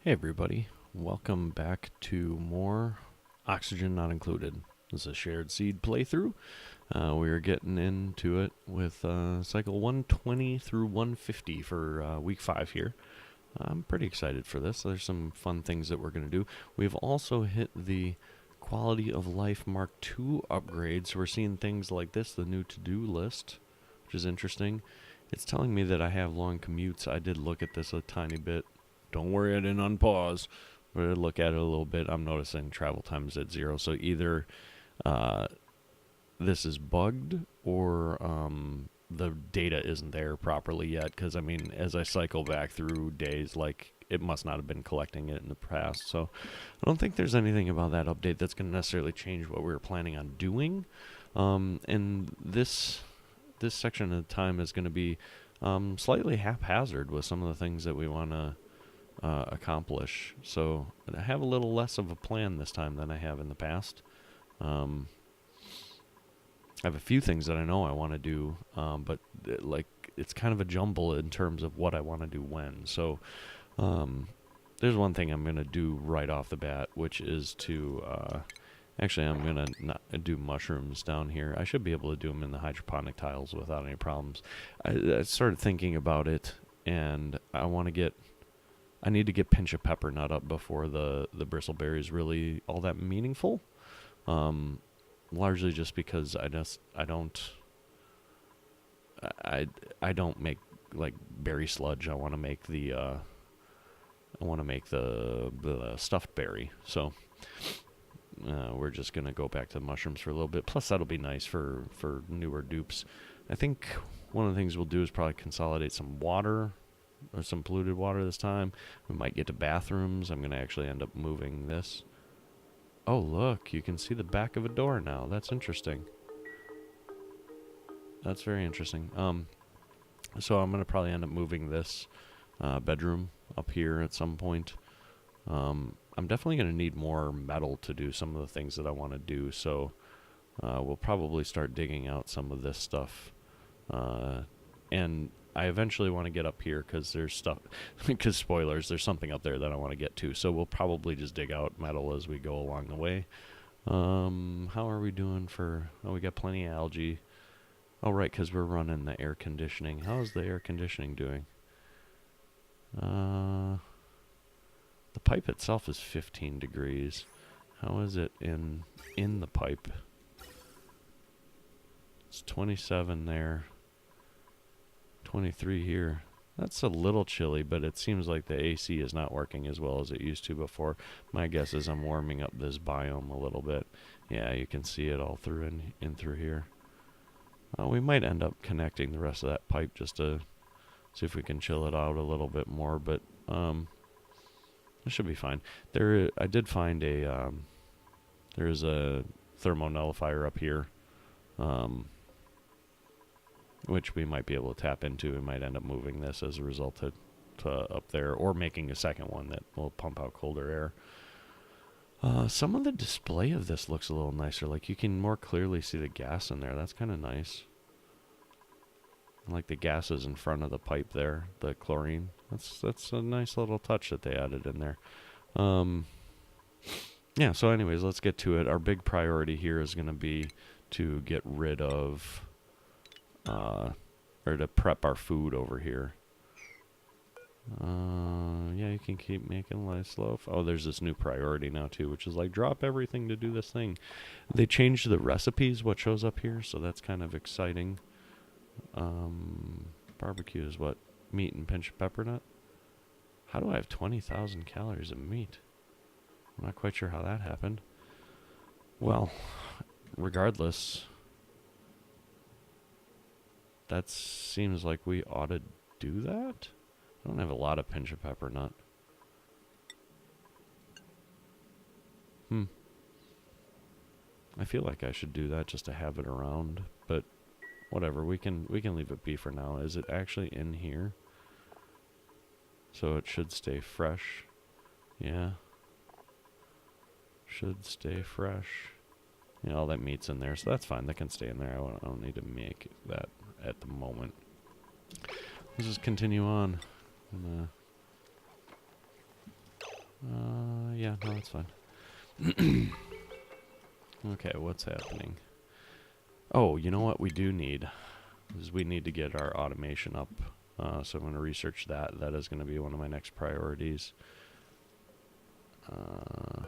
Hey everybody, welcome back to more Oxygen Not Included. This is a shared seed playthrough. We are getting into it with cycle 120 through 150 for week 5 here. I'm pretty excited for this. There's some fun things that we're going to do. We've also hit the Quality of Life Mark II upgrades. We're seeing things like this, the new to-do list, which is interesting. It's telling me that I have long commutes. I did look at this a tiny bit. Don't worry, I didn't unpause. But I look at it a little bit. I'm noticing travel time is at 0. So either this is bugged or the data isn't there properly yet. Because, I mean, as I cycle back through days, like, it must not have been collecting it in the past. So I don't think there's anything about that update that's going to necessarily change what we were planning on doing. And this section of the time is going to be slightly haphazard with some of the things that we want to accomplish. So I have a little less of a plan this time than I have in the past. I have a few things that I know I want to do, but it's kind of a jumble in terms of what I want to do when. So there's one thing I'm going to do right off the bat, which is to actually I'm going to not do mushrooms down here. I should be able to do them in the hydroponic tiles without any problems. I started thinking about it, and I need to get pinch of pepper nut up before the bristleberry is really all that meaningful. Largely just because I don't make like berry sludge. I want to make the stuffed berry. So we're just gonna go back to the mushrooms for a little bit. Plus that'll be nice for newer dupes. I think one of the things we'll do is probably consolidate some water or some polluted water this time. We might get to bathrooms. I'm going to actually end up moving this. Oh, look, you can see the back of a door now. That's interesting. That's very interesting. So I'm going to probably end up moving this bedroom up here at some point. I'm definitely going to need more metal to do some of the things that I want to do. So we'll probably start digging out some of this stuff. And I eventually want to get up here because there's stuff, because spoilers, there's something up there that I want to get to. So we'll probably just dig out metal as we go along the way. How are we doing for, we got plenty of algae. Oh, right, because we're running the air conditioning. How's the air conditioning doing? The pipe itself is 15 degrees. How is it in the pipe? It's 27 there. 23 here. That's a little chilly, but it seems like the AC is not working as well as it used to before. My guess is I'm warming up this biome a little bit. Yeah, you can see it all through in through here. We might end up connecting the rest of that pipe just to see if we can chill it out a little bit more, but it should be fine. I did find there's a thermonullifier up here. Which we might be able to tap into. We might end up moving this as a result to up there, or making a second one that will pump out colder air. Some of the display of this looks a little nicer. Like you can more clearly see the gas in there. That's kind of nice. Like the gases in front of the pipe there, the chlorine. That's a nice little touch that they added in there. Yeah, so anyways, let's get to it. Our big priority here is going to be to get rid of or to prep our food over here. Yeah, you can keep making life loaf. Oh, there's this new priority now too, which is like drop everything to do this thing. They changed the recipes, what shows up here, so that's kind of exciting. Barbecue is what? Meat and pinch of pepper nut? How do I have 20,000 calories of meat? I'm not quite sure how that happened. Well, regardless, that seems like we ought to do that. I don't have a lot of pinch of pepper nut. I feel like I should do that just to have it around, but whatever. We can leave it be for now. Is it actually in here? So it should stay fresh. Yeah. Should stay fresh. Yeah, all that meat's in there, so that's fine. That can stay in there. I don't need to make that at the moment. Let's just continue on. Yeah, no, that's fine. Okay, what's happening? Oh, you know what we do need? Is we need to get our automation up. So I'm going to research that. That is going to be one of my next priorities. I'm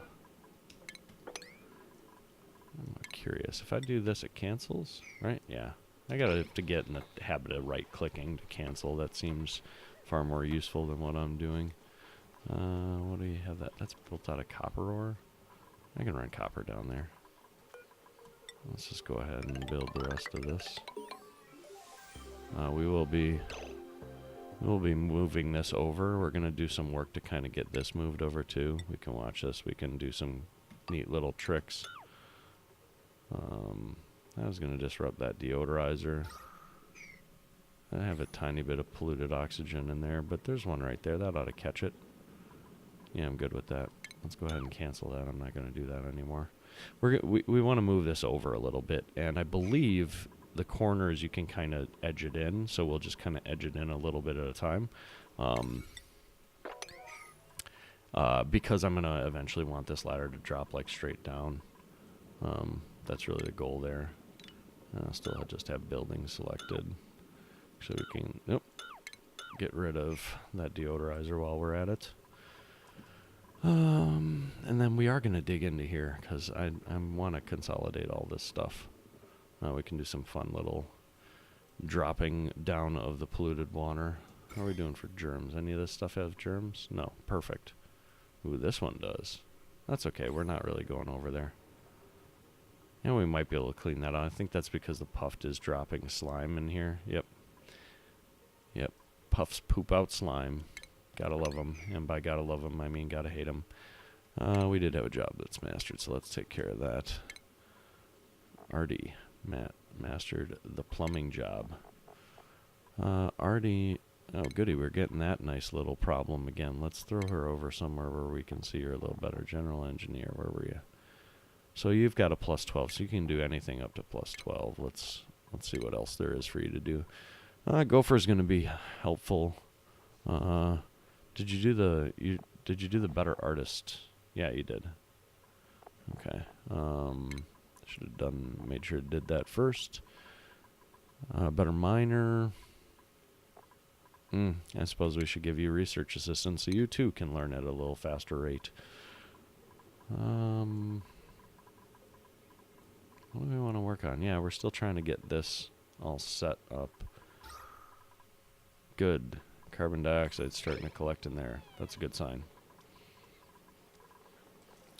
curious. If I do this, it cancels, right? Yeah. I got to have to get in the habit of right-clicking to cancel. That seems far more useful than what I'm doing. What do you have that? That's built out of copper ore. I can run copper down there. Let's just go ahead and build the rest of this. We'll be moving this over. We're going to do some work to kind of get this moved over too. We can watch this. We can do some neat little tricks. I was going to disrupt that deodorizer. I have a tiny bit of polluted oxygen in there, but there's one right there. That ought to catch it. Yeah, I'm good with that. Let's go ahead and cancel that. I'm not going to do that anymore. We want to move this over a little bit, and I believe the corners you can kind of edge it in, so we'll just kind of edge it in a little bit at a time. Because I'm going to eventually want this ladder to drop like straight down. That's really the goal there. Still just have buildings selected. So we can get rid of that deodorizer while we're at it. And then we are going to dig into here because I want to consolidate all this stuff. We can do some fun little dropping down of the polluted water. How are we doing for germs? Any of this stuff have germs? No. Perfect. Ooh, this one does. That's okay. We're not really going over there. And we might be able to clean that out. I think that's because the puffed is dropping slime in here. Yep. Puffs poop out slime. Gotta love them. And by gotta love them, I mean gotta hate them. We did have a job that's mastered, so let's take care of that. Artie mastered the plumbing job. Artie, oh goody, we're getting that nice little problem again. Let's throw her over somewhere where we can see her a little better. General engineer, where were you? So you've got a plus 12, so you can do anything up to plus 12. Let's see what else there is for you to do. Gopher's going to be helpful. Did you do the better artist? Yeah, you did. Okay. Should have made sure it did that first. Better miner. I suppose we should give you research assistance so you too can learn at a little faster rate. What do we want to work on? Yeah, we're still trying to get this all set up. Good. Carbon dioxide starting to collect in there. That's a good sign.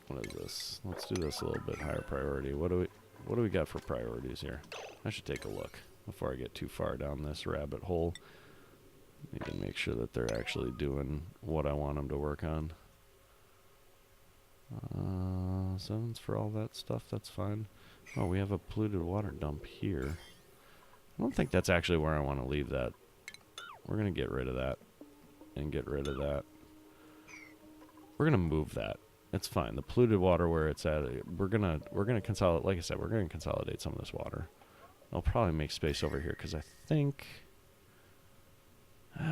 What is this? Let's do this a little bit higher priority. What do we got for priorities here? I should take a look before I get too far down this rabbit hole. Need to make sure that they're actually doing what I want them to work on. 7s for all that stuff, that's fine. Oh, we have a polluted water dump here. I don't think that's actually where I want to leave that. We're going to get rid of that and get rid of that. We're going to move that. It's fine. The polluted water where it's at, we're going to consolidate, like I said, we're going to consolidate some of this water. I'll probably make space over here because I think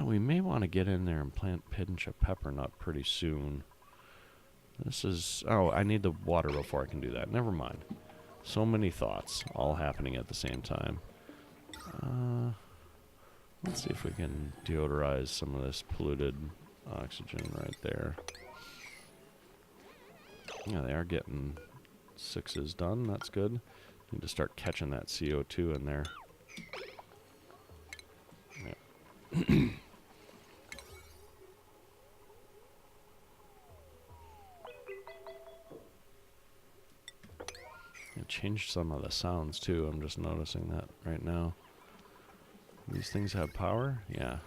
we may want to get in there and plant pinch of peppernut pretty soon. This is... Oh, I need the water before I can do that. Never mind. So many thoughts all happening at the same time. Let's see if we can deodorize some of this polluted oxygen right there. Yeah, they are getting 6s done. That's good. Need to start catching that CO2 in there. Yep. It changed some of the sounds too. I'm just noticing that right now. These things have power? Yeah.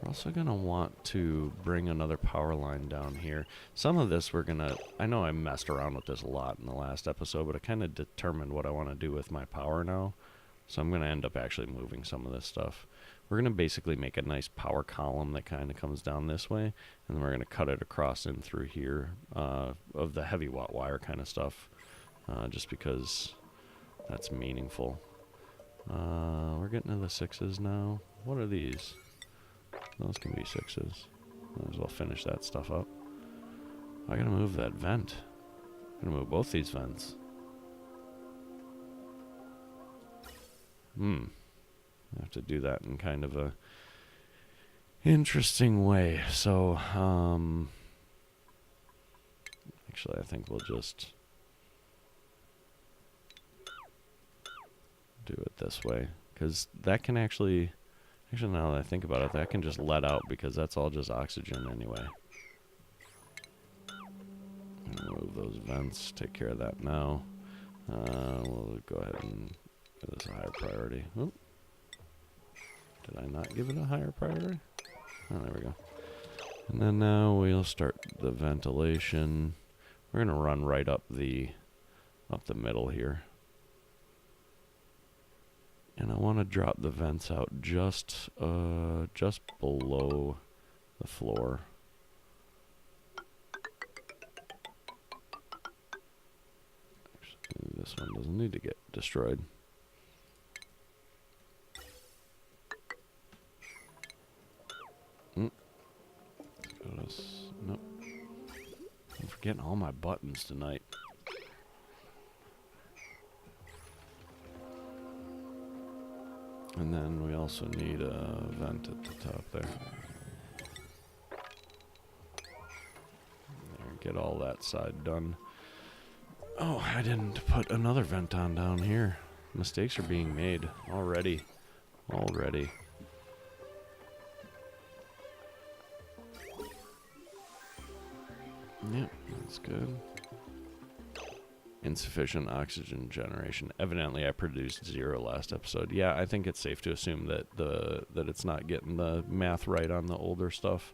We're also going to want to bring another power line down here. Some of this we're going to... I know I messed around with this a lot in the last episode, but I kind of determined what I want to do with my power now. So I'm going to end up actually moving some of this stuff. We're going to basically make a nice power column that kind of comes down this way, and then we're going to cut it across in through here of the heavy watt wire kind of stuff, just because that's meaningful. We're getting to the 6s now. What are these? Those can be 6s. Might as well finish that stuff up. I gotta move that vent. I'm gonna move both these vents. I have to do that in kind of a interesting way. So, actually, I think we'll just do it this way, because that can actually, now that I think about it, that can just let out, because that's all just oxygen anyway. Move those vents, take care of that now. We'll go ahead and give this a higher priority. Oop. Did I not give it a higher priority? Oh, there we go. And then now we'll start the ventilation. We're gonna run right up the middle here. And I want to drop the vents out just below the floor. Actually, this one doesn't need to get destroyed. Nope. I'm forgetting all my buttons tonight. And then we also need a vent at the top there. Get all that side done. Oh, I didn't put another vent on down here. Mistakes are being made already. Yep, that's good. Insufficient oxygen generation. Evidently, I produced 0 last episode. Yeah, I think it's safe to assume that that it's not getting the math right on the older stuff.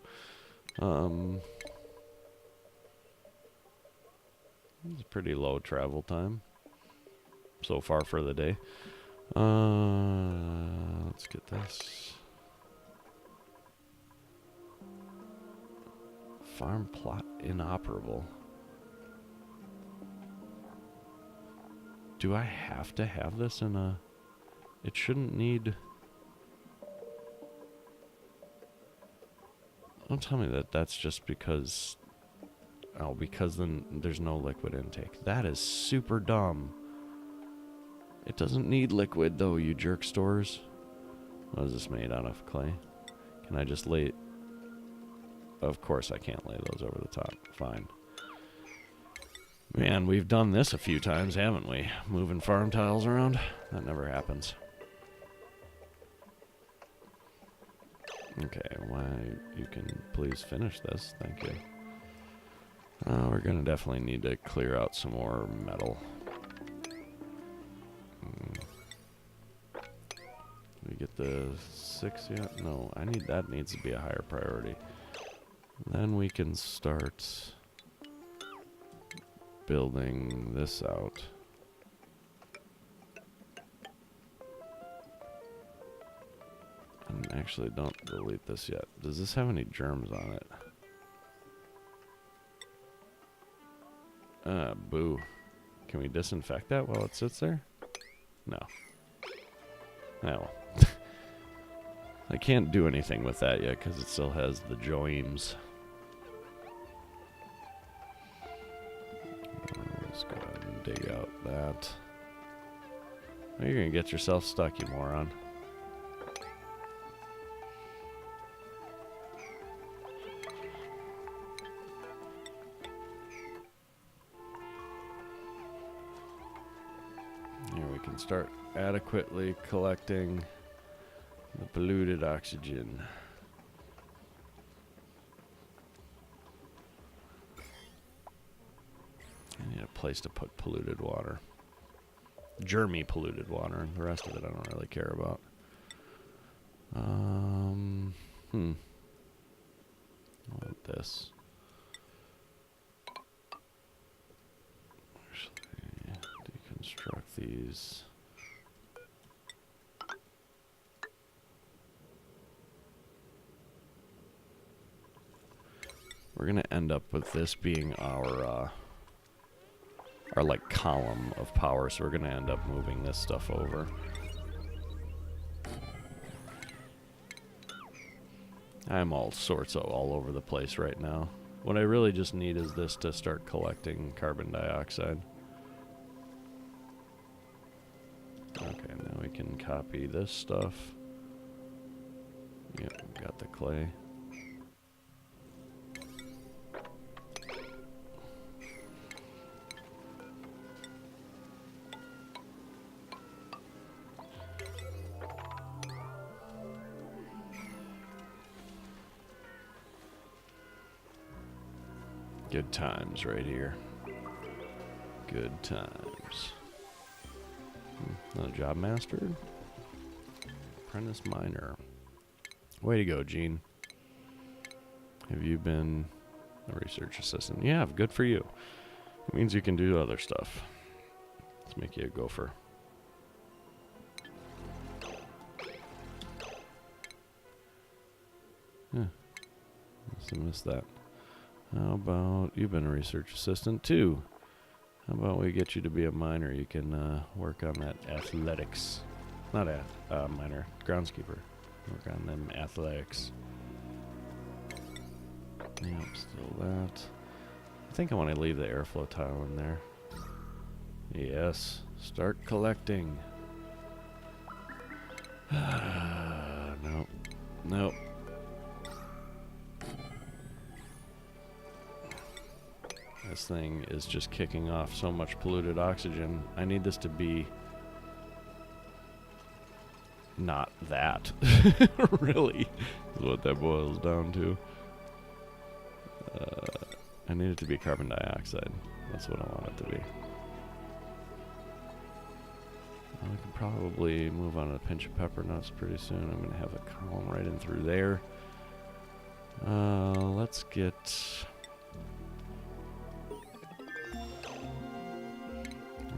It's a pretty low travel time so far for the day. Let's get this. Farm plot inoperable. Do I have to have this in a... It shouldn't need... Don't tell me that that's just because... Oh, because then there's no liquid intake. That is super dumb. It doesn't need liquid though, you jerk stores. What is this made out of? Clay? Can I just lay... Of course I can't lay those over the top. Fine. Man, we've done this a few times, haven't we? Moving farm tiles around? That never happens. Okay, why you can please finish this. Thank you. We're gonna definitely need to clear out some more metal. We get the 6 yet? No, that needs to be a higher priority. Then we can start building this out. And actually, don't delete this yet. Does this have any germs on it? Boo. Can we disinfect that while it sits there? No. Oh. I can't do anything with that yet because it still has the joins. Let's go ahead and dig out that. Oh, you're gonna get yourself stuck, you moron. Here we can start adequately collecting the polluted oxygen. I need a place to put polluted water. Germy polluted water. The rest of it I don't really care about. I want this. Actually, deconstruct these. We're gonna end up with this being our like column of power, so we're gonna end up moving this stuff over. I'm all sorts of all over the place right now. What I really just need is this to start collecting carbon dioxide. Okay, now we can copy this stuff. Yep, got the clay. Good times right here. Good times. Another job master. Apprentice miner. Way to go, Gene. Have you been a research assistant? Yeah, good for you. It means you can do other stuff. Let's make you a gopher. Yeah. Must have missed that. How about you've been a research assistant too? How about we get you to be a miner? You can work on that athletics. Not miner, groundskeeper. Work on them athletics. Yep, still that. I think I want to leave the airflow tile in there. Yes, start collecting. Nope. Nope. This thing is just kicking off so much polluted oxygen. I need this to be not that. Really, is what that boils down to. I need it to be carbon dioxide. That's what I want it to be. We can probably move on to a pinch of pepper nuts pretty soon. I'm going to have a column right in through there. Let's get...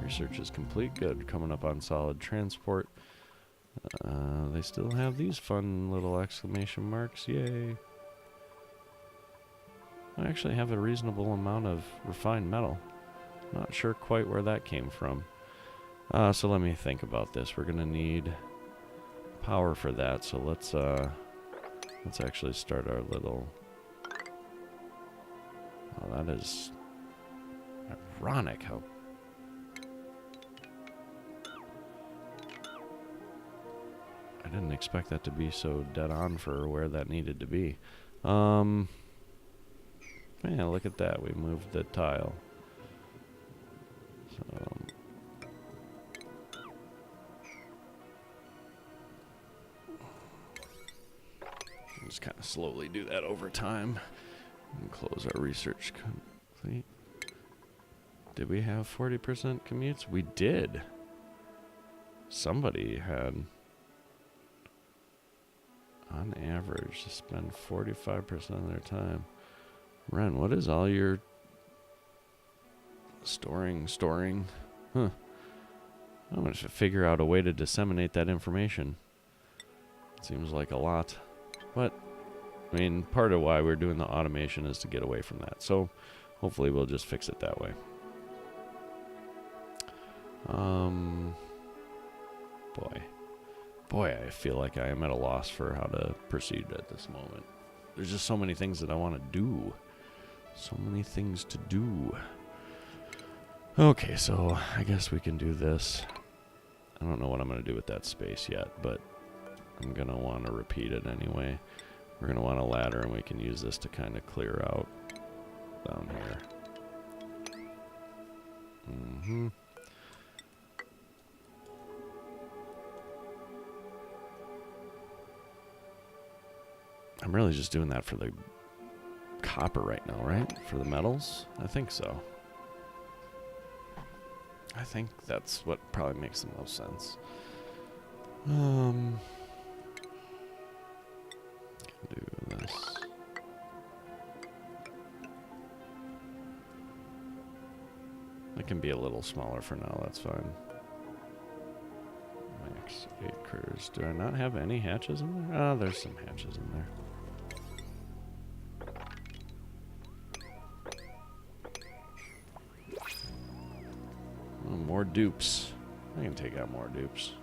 Research is complete. Good. Coming up on solid transport. They still have these fun little exclamation marks. Yay. I actually have a reasonable amount of refined metal. Not sure quite where that came from. So let me think about this. We're going to need power for that. So let's actually start our little... Oh, that is ironic how... I didn't expect that to be so dead on for where that needed to be. Yeah, look at that. We moved the tile. So, just kind of slowly do that over time. And close our research complete. Did we have 40% commutes? We did. Somebody had... on average, to spend 45% of their time. Ren, what is all your storing? Huh. I'm going to figure out a way to disseminate that information. Seems like a lot. But, I mean, part of why we're doing the automation is to get away from that. So, hopefully we'll just fix it that way. Boy, I feel like I am at a loss for how to proceed at this moment. There's just so many things that I want to do. So many things to do. Okay, so I guess we can do this. I don't know what I'm going to do with that space yet, but I'm going to want to repeat it anyway. We're going to want a ladder, and we can use this to kind of clear out down here. Mm-hmm. I'm really just doing that for the copper right now, right? For the metals? I think so. I think that's what probably makes the most sense. Can do this. It can be a little smaller for now, that's fine. Max acres. Do I not have any hatches in there? Oh, there's some hatches in there. Oh, more dupes. I can take out more dupes.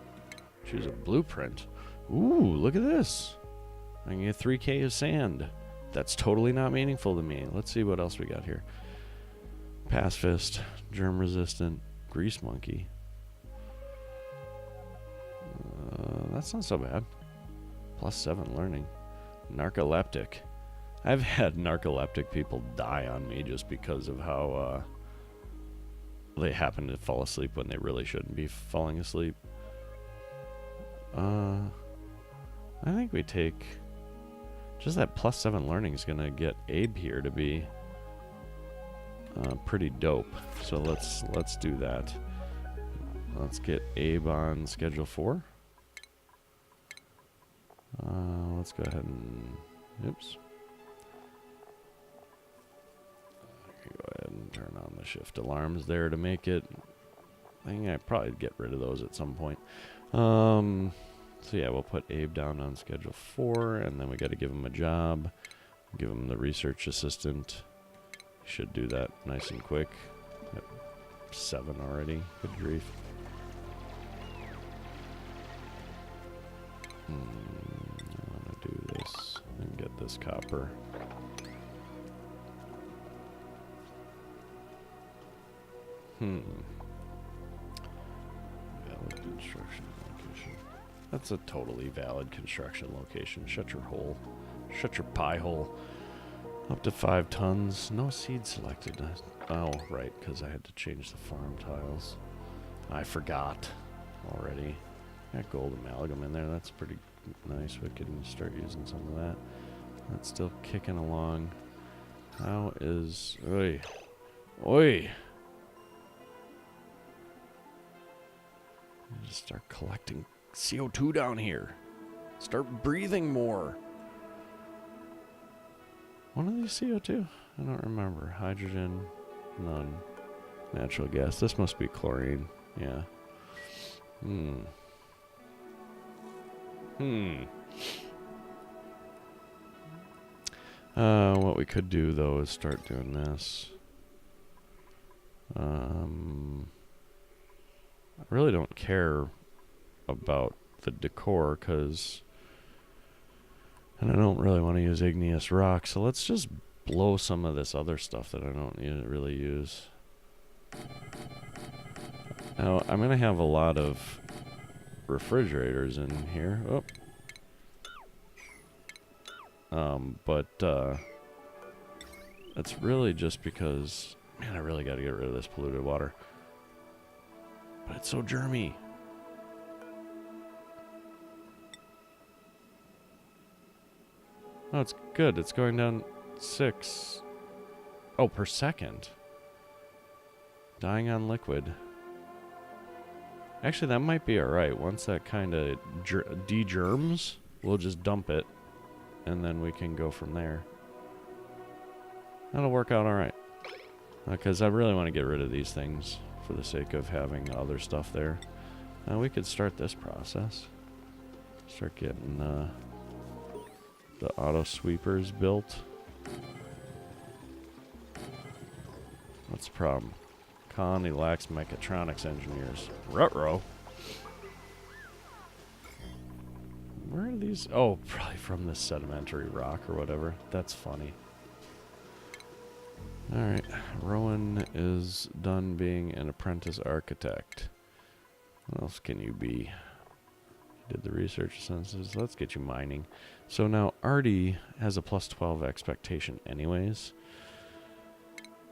Choose a blueprint. Ooh, look at this. I can get 3K of sand. That's totally not meaningful to me. Let's see what else we got here. Pacifist, germ resistant, grease monkey. That's not so bad. +7 learning. Narcoleptic. I've had narcoleptic people die on me just because of how they happen to fall asleep when they really shouldn't be falling asleep. I think we take... Just that +7 learning is going to get Abe here to be pretty dope. So let's do that. Let's get Abe on schedule 4. Let's go ahead and... Oops. Go ahead and turn on the shift alarms there to make it... I think I'd probably get rid of those at some point. So yeah, we'll put Abe down on schedule 4, and then we got to give him a job. Give him the research assistant. Should do that nice and quick. Got 7 already. Good grief. I want to do this and get this copper. Valid construction location. That's a totally valid construction location. Shut your hole. Shut your pie hole. Up to 5 tons. No seed selected. Oh, right, because I had to change the farm tiles. I forgot already. Got gold amalgam in there. That's pretty nice. We can start using some of that. That's still kicking along. How is... Oi. Oi! Just start collecting CO2 down here. Start breathing more. One of these CO2? I don't remember. Hydrogen, none. Natural gas. This must be chlorine. Yeah. What we could do, though, is start doing this. I really don't care about the decor, because... And I don't really want to use igneous rock, so let's just blow some of this other stuff that I don't really use. Now, I'm going to have a lot of refrigerators in here. But it's really just because... Man, I really got to get rid of this polluted water. But it's so germy. Oh, it's good. It's going down 6. Oh, per second. Dying on liquid. Actually, that might be alright. Once that kind of de-germs, we'll just dump it. And then we can go from there. That'll work out alright. Because I really want to get rid of these things for the sake of having other stuff there. Now we could start this process. Start getting the auto sweepers built. What's the problem? Colony lacks mechatronics engineers. Ruh-roh. Where are these? Oh, probably from this sedimentary rock or whatever. That's funny. Alright, Rowan is done being an apprentice architect. What else can you be? Did the research census. Let's get you mining. So now Artie has a +12 expectation anyways.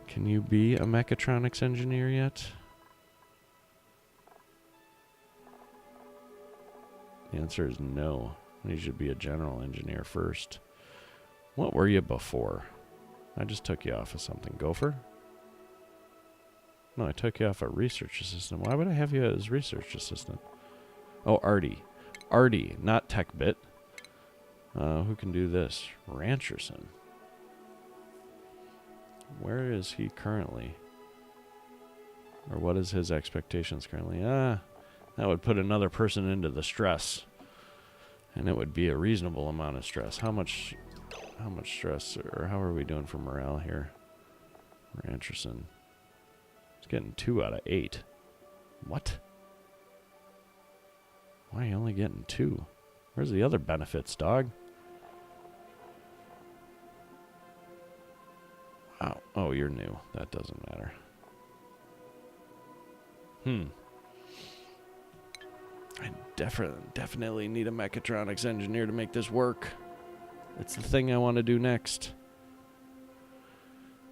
Can you be a mechatronics engineer yet? The answer is no. You should be a general engineer first. What were you before? I just took you off of something. Gopher? No, I took you off a research assistant. Why would I have you as research assistant? Oh, Artie. Artie, not TechBit. Who can do this? Rancherson. Where is he currently? Or what is his expectations currently? That would put another person into the stress. And it would be a reasonable amount of stress. How much stress, or how are we doing for morale here? Rancherson. He's getting 2 out of 8. What? Why are you only getting 2? Where's the other benefits, dog? Oh, you're new. That doesn't matter. I definitely need a mechatronics engineer to make this work. It's the thing I want to do next.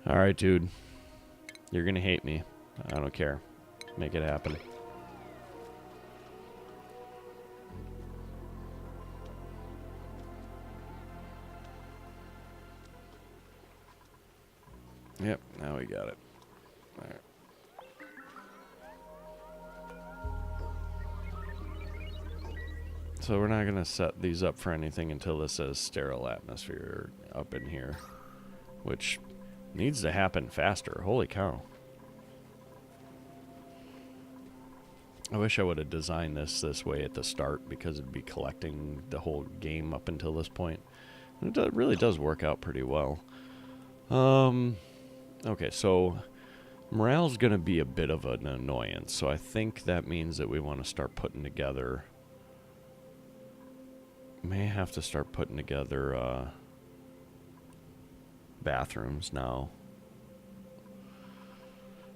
Alright, dude. You're gonna hate me. I don't care. Make it happen. Yep, now we got it. Alright. So we're not going to set these up for anything until this says sterile atmosphere up in here, which needs to happen faster. Holy cow. I wish I would have designed this way at the start, because it'd be collecting the whole game up until this point. And it really does work out pretty well. Okay, so morale's going to be a bit of an annoyance, so I think that means that we want to start putting together... May have to start putting together bathrooms now.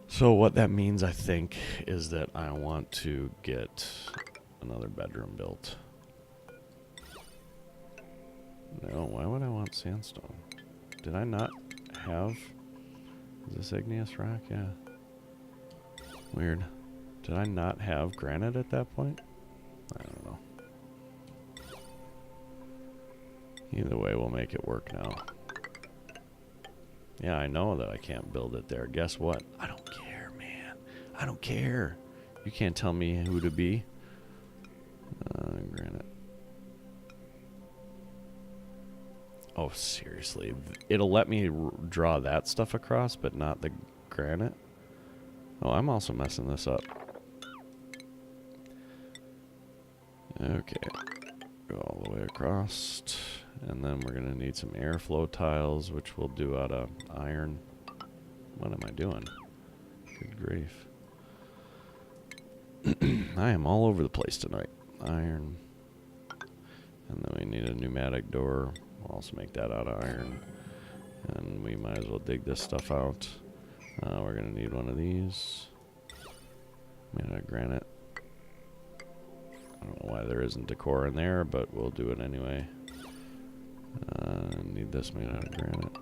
So what that means, I think, is that I want to get another bedroom built. No, why would I want sandstone? Did I not have... Is this igneous rock? Yeah. Weird. Did I not have granite at that point? I don't know. Either way, we'll make it work now. Yeah, I know that I can't build it there. Guess what? I don't care, man. I don't care. You can't tell me who to be. Granite. Oh, seriously. It'll let me draw that stuff across, but not the granite? Oh, I'm also messing this up. Okay. Go all the way across. And then we're going to need some airflow tiles, which we'll do out of iron. What am I doing? Good grief. I am all over the place tonight. Iron. And then we need a pneumatic door. We'll also make that out of iron. And we might as well dig this stuff out. We're going to need one of these. Made out of granite. I don't know why there isn't decor in there, but we'll do it anyway. Need this made out of granite.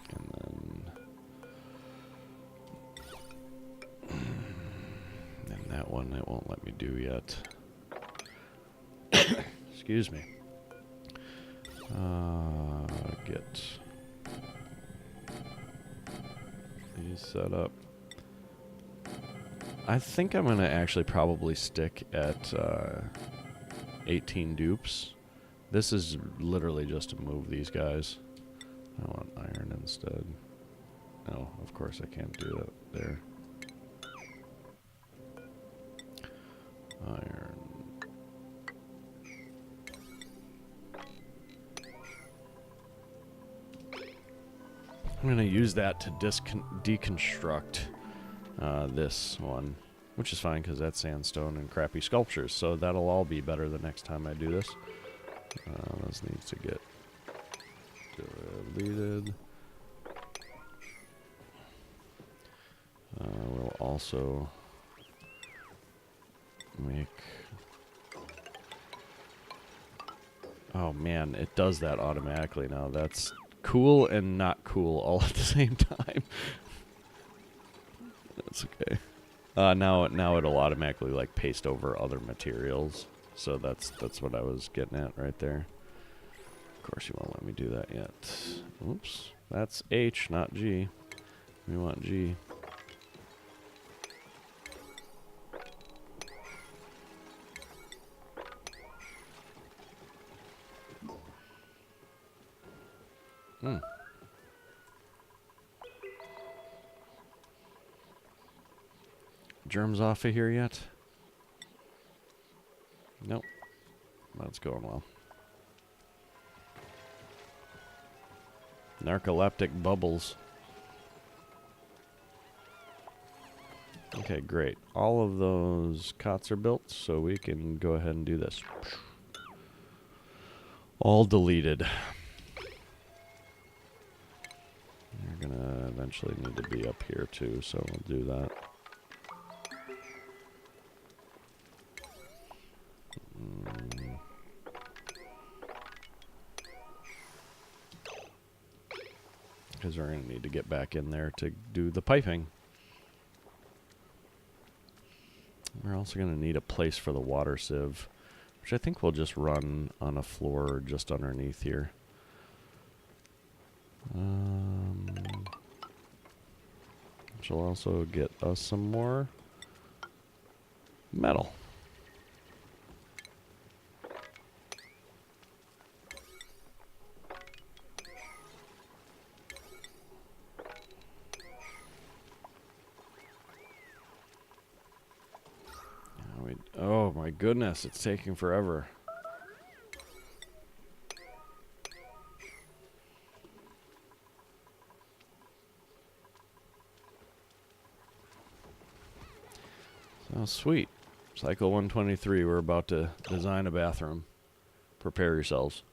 And then that one it won't let me do yet. Excuse me. Get these set up. I think I'm going to actually probably stick at 18 dupes. This is literally just to move these guys. I want iron instead. No, of course I can't do that there. Iron. I'm going to use that to deconstruct this one, which is fine because that's sandstone and crappy sculptures, so that'll all be better the next time I do this. This needs to get deleted. We'll also make... Oh man, it does that automatically now. That's cool and not cool all at the same time. That's okay. Now it'll automatically like paste over other materials. So that's what I was getting at right there. Of course you won't let me do that yet. Oops. That's H, not G. We want G. Germs off of here yet? Nope. That's going well. Narcoleptic bubbles. Okay, great. All of those cots are built, so we can go ahead and do this. All deleted. eventually need to be up here too, so we'll do that. Because we're going to need to get back in there to do the piping. We're also going to need a place for the water sieve, which I think we'll just run on a floor just underneath here. Which will also get us some more metal. Oh my goodness, it's taking forever. So sweet. Cycle 123, we're about to design a bathroom. Prepare yourselves.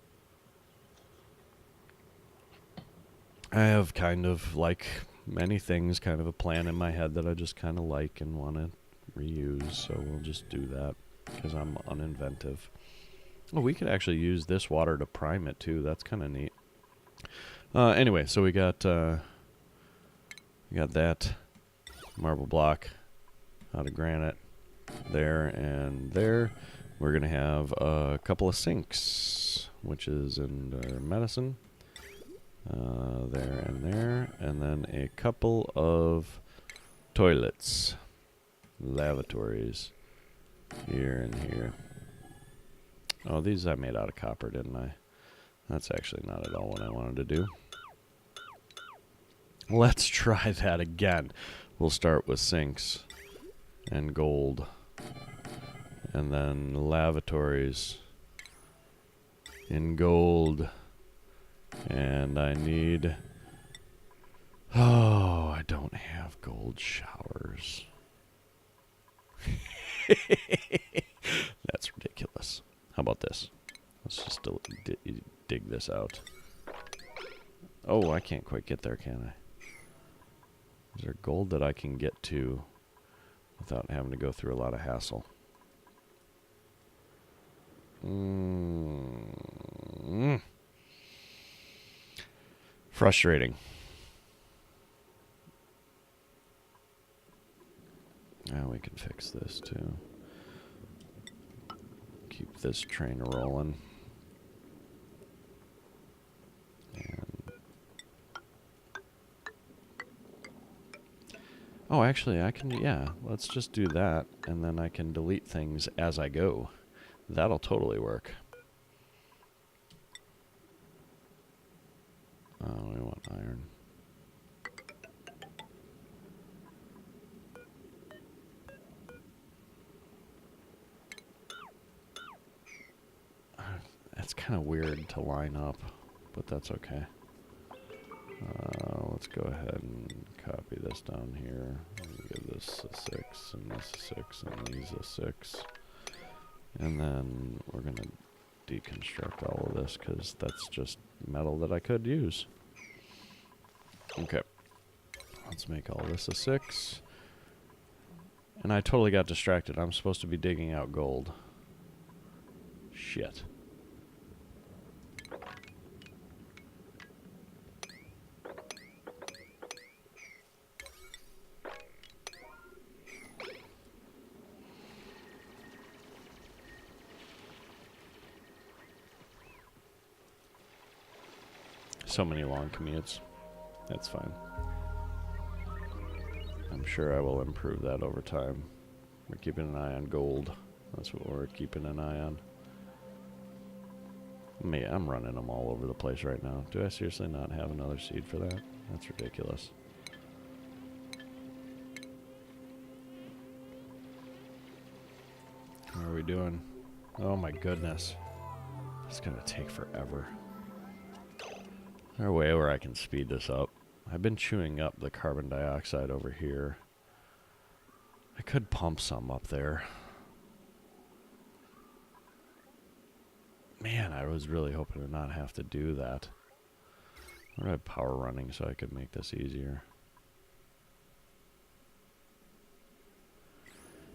I have kind of, like many things, kind of a plan in my head that I just kind of like and want to reuse, so we'll just do that because I'm uninventive. Oh, we could actually use this water to prime it too. That's kind of neat. Anyway, so we got that marble block out of granite there and there. We're gonna have a couple of sinks, which is in medicine, there and there, and then a couple of toilets. Lavatories here and here. Oh, these I made out of copper, didn't I? That's actually not at all what I wanted to do. Let's try that again. We'll start with sinks and gold, and then lavatories in gold, and I need... Oh, I don't have gold showers. That's ridiculous. How about this? Let's just dig this out. Oh, I can't quite get there, can I? Is there gold that I can get to without having to go through a lot of hassle? Frustrating. Now we can fix this too. Keep this train rolling. And oh, actually, I can, yeah, let's just do that, and then I can delete things as I go. That'll totally work. Oh, we want iron. That's kind of weird to line up, but that's okay. Let's go ahead and copy this down here. Give this a 6, and this a 6, and these a 6. And then we're going to deconstruct all of this because that's just metal that I could use. Okay. Let's make all this a 6. And I totally got distracted. I'm supposed to be digging out gold. Shit. So many long commutes. That's fine. I'm sure I will improve that over time. We're keeping an eye on gold. That's what we're keeping an eye on. I'm running them all over the place right now. Do I seriously not have another seed for that? That's ridiculous. How are we doing? Oh my goodness. It's gonna take forever. Is there a way where I can speed this up? I've been chewing up the carbon dioxide over here. I could pump some up there. Man, I was really hoping to not have to do that. Or I have power running so I could make this easier.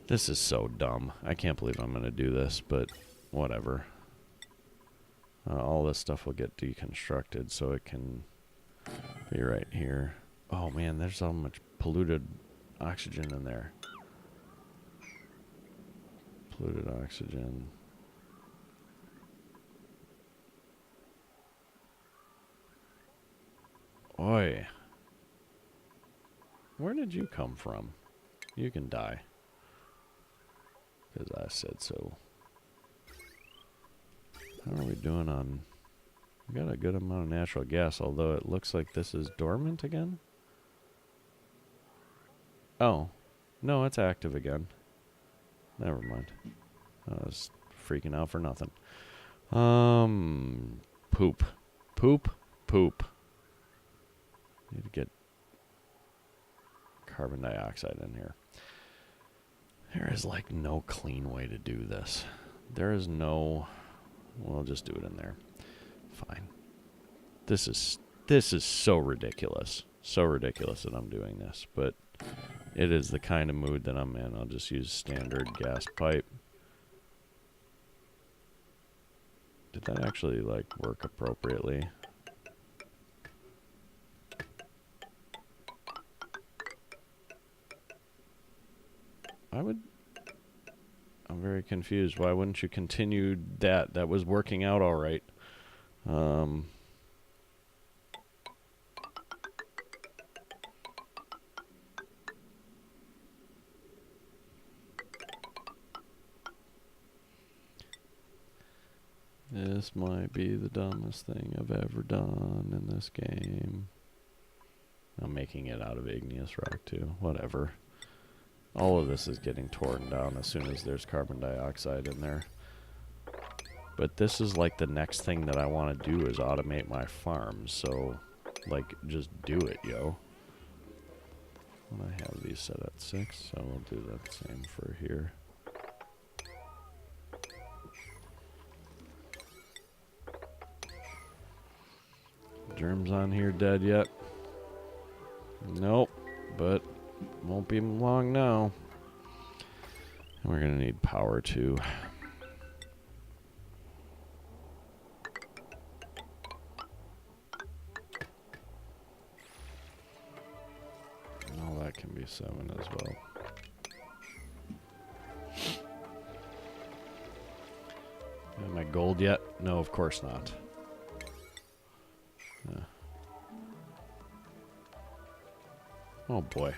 This is so dumb. I can't believe I'm going to do this, but whatever. All this stuff will get deconstructed so it can be right here. Oh man, there's so much polluted oxygen in there. Polluted oxygen. Oi. Where did you come from? You can die. Because I said so. How are we doing on... We got a good amount of natural gas, although it looks like this is dormant again. Oh. No, it's active again. Never mind. I was freaking out for nothing. Poop. Poop. Poop. Need to get carbon dioxide in here. There is like no clean way to do this. There is no... We'll just do it in there. Fine. This is so ridiculous. So ridiculous that I'm doing this, but it is the kind of mood that I'm in. I'll just use standard gas pipe. Did that actually like work appropriately? I'm very confused. Why wouldn't you continue that? That was working out all right. This might be the dumbest thing I've ever done in this game. I'm making it out of igneous rock too. Whatever. All of this is getting torn down as soon as there's carbon dioxide in there. But this is like the next thing that I want to do is automate my farm. So, like, just do it, yo. And I have these set at 6, so we'll do the same for here. Germs on here dead yet? Nope, but won't be long now. And we're gonna need power too. And all that can be 7 as well. Am I gold yet? No, of course not. Oh boy.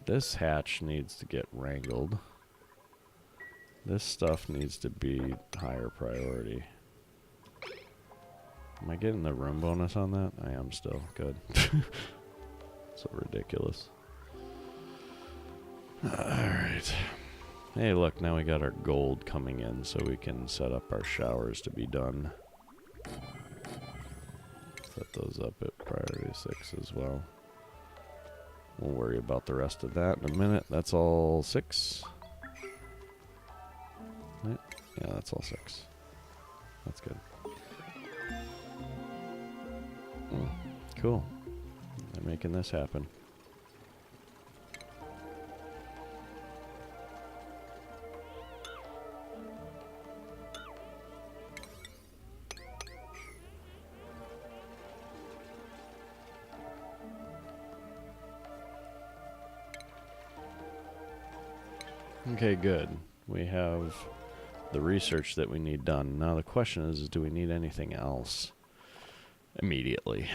This hatch needs to get wrangled. This stuff needs to be higher priority. Am I getting the room bonus on that? I am still. Good. So ridiculous. Alright. Hey, look, now we got our gold coming in so we can set up our showers to be done. Set those up at priority 6 as well. We'll worry about the rest of that in a minute. That's all 6. Right? Yeah, that's all 6. That's good. Cool. They're making this happen. Okay, good. We have the research that we need done. Now the question is do we need anything else immediately?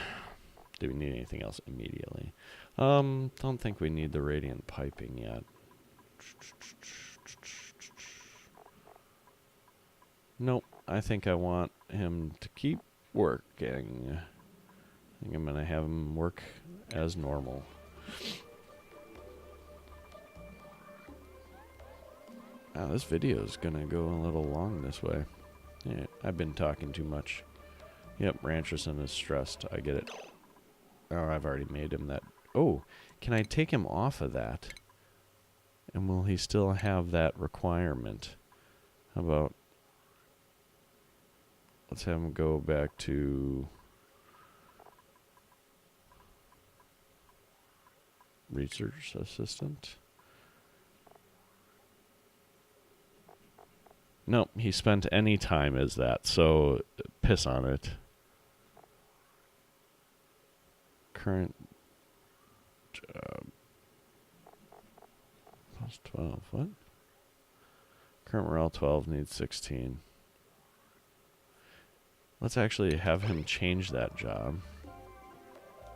Do we need anything else immediately? Don't think we need the radiant piping yet. Nope. I think I want him to keep working. I think I'm going to have him work as normal. Wow, this video is going to go a little long this way. Yeah, I've been talking too much. Yep, Rancherson is stressed. I get it. Oh, I've already made him that. Oh, can I take him off of that? And will he still have that requirement? How about... Let's have him go back to... Research assistant. Nope, he spent any time as that, so piss on it. Current job. Plus 12, what? Current morale 12 needs 16. Let's actually have him change that job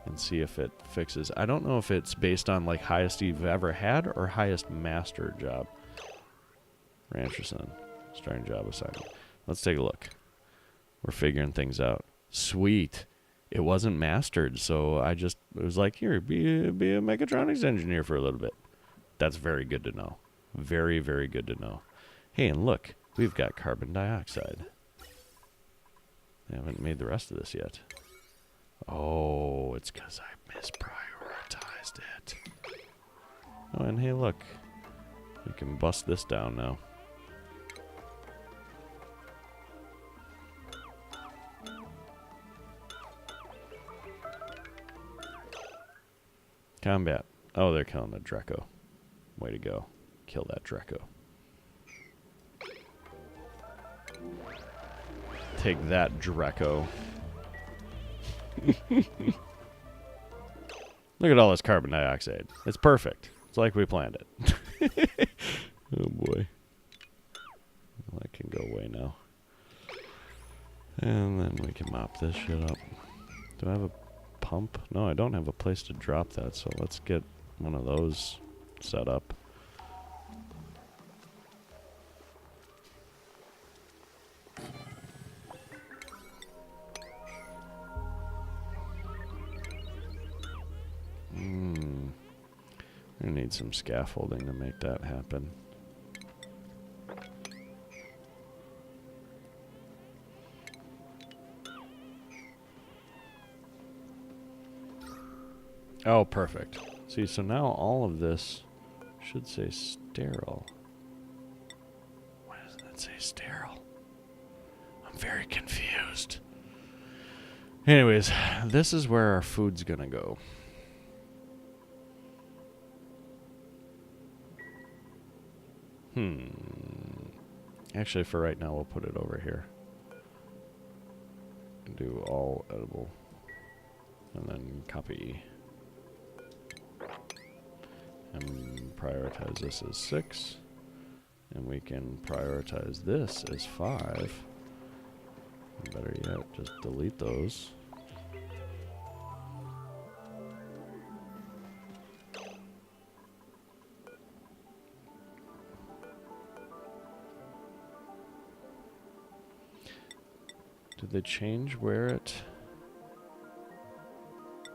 and see if it fixes. I don't know if it's based on like highest you've ever had or highest master job. Rancherson, starting job assignment. Let's take a look. We're figuring things out. Sweet. It wasn't mastered, so it was like, here, be a mechatronics engineer for a little bit. That's very good to know. Very, very good to know. Hey, and look, we've got carbon dioxide. I haven't made the rest of this yet. Oh, it's because I misprioritized it. Oh, and hey, look. We can bust this down now. Combat. Oh, they're killing the Dreco. Way to go. Kill that Dreco. Take that, Dreco. Look at all this carbon dioxide. It's perfect. It's like we planned it. Oh boy. Well, that can go away now. And then we can mop this shit up. Do I have a pump? No, I don't have a place to drop that, so let's get one of those set up. I need some scaffolding to make that happen. Oh, perfect. See, so now all of this should say sterile. Why doesn't it say sterile? I'm very confused. Anyways, this is where our food's gonna go. Actually, for right now, we'll put it over here. Do all edible. And then copy. And prioritize this as 6. And we can prioritize this as 5. Better yet, just delete those. Did they change where it...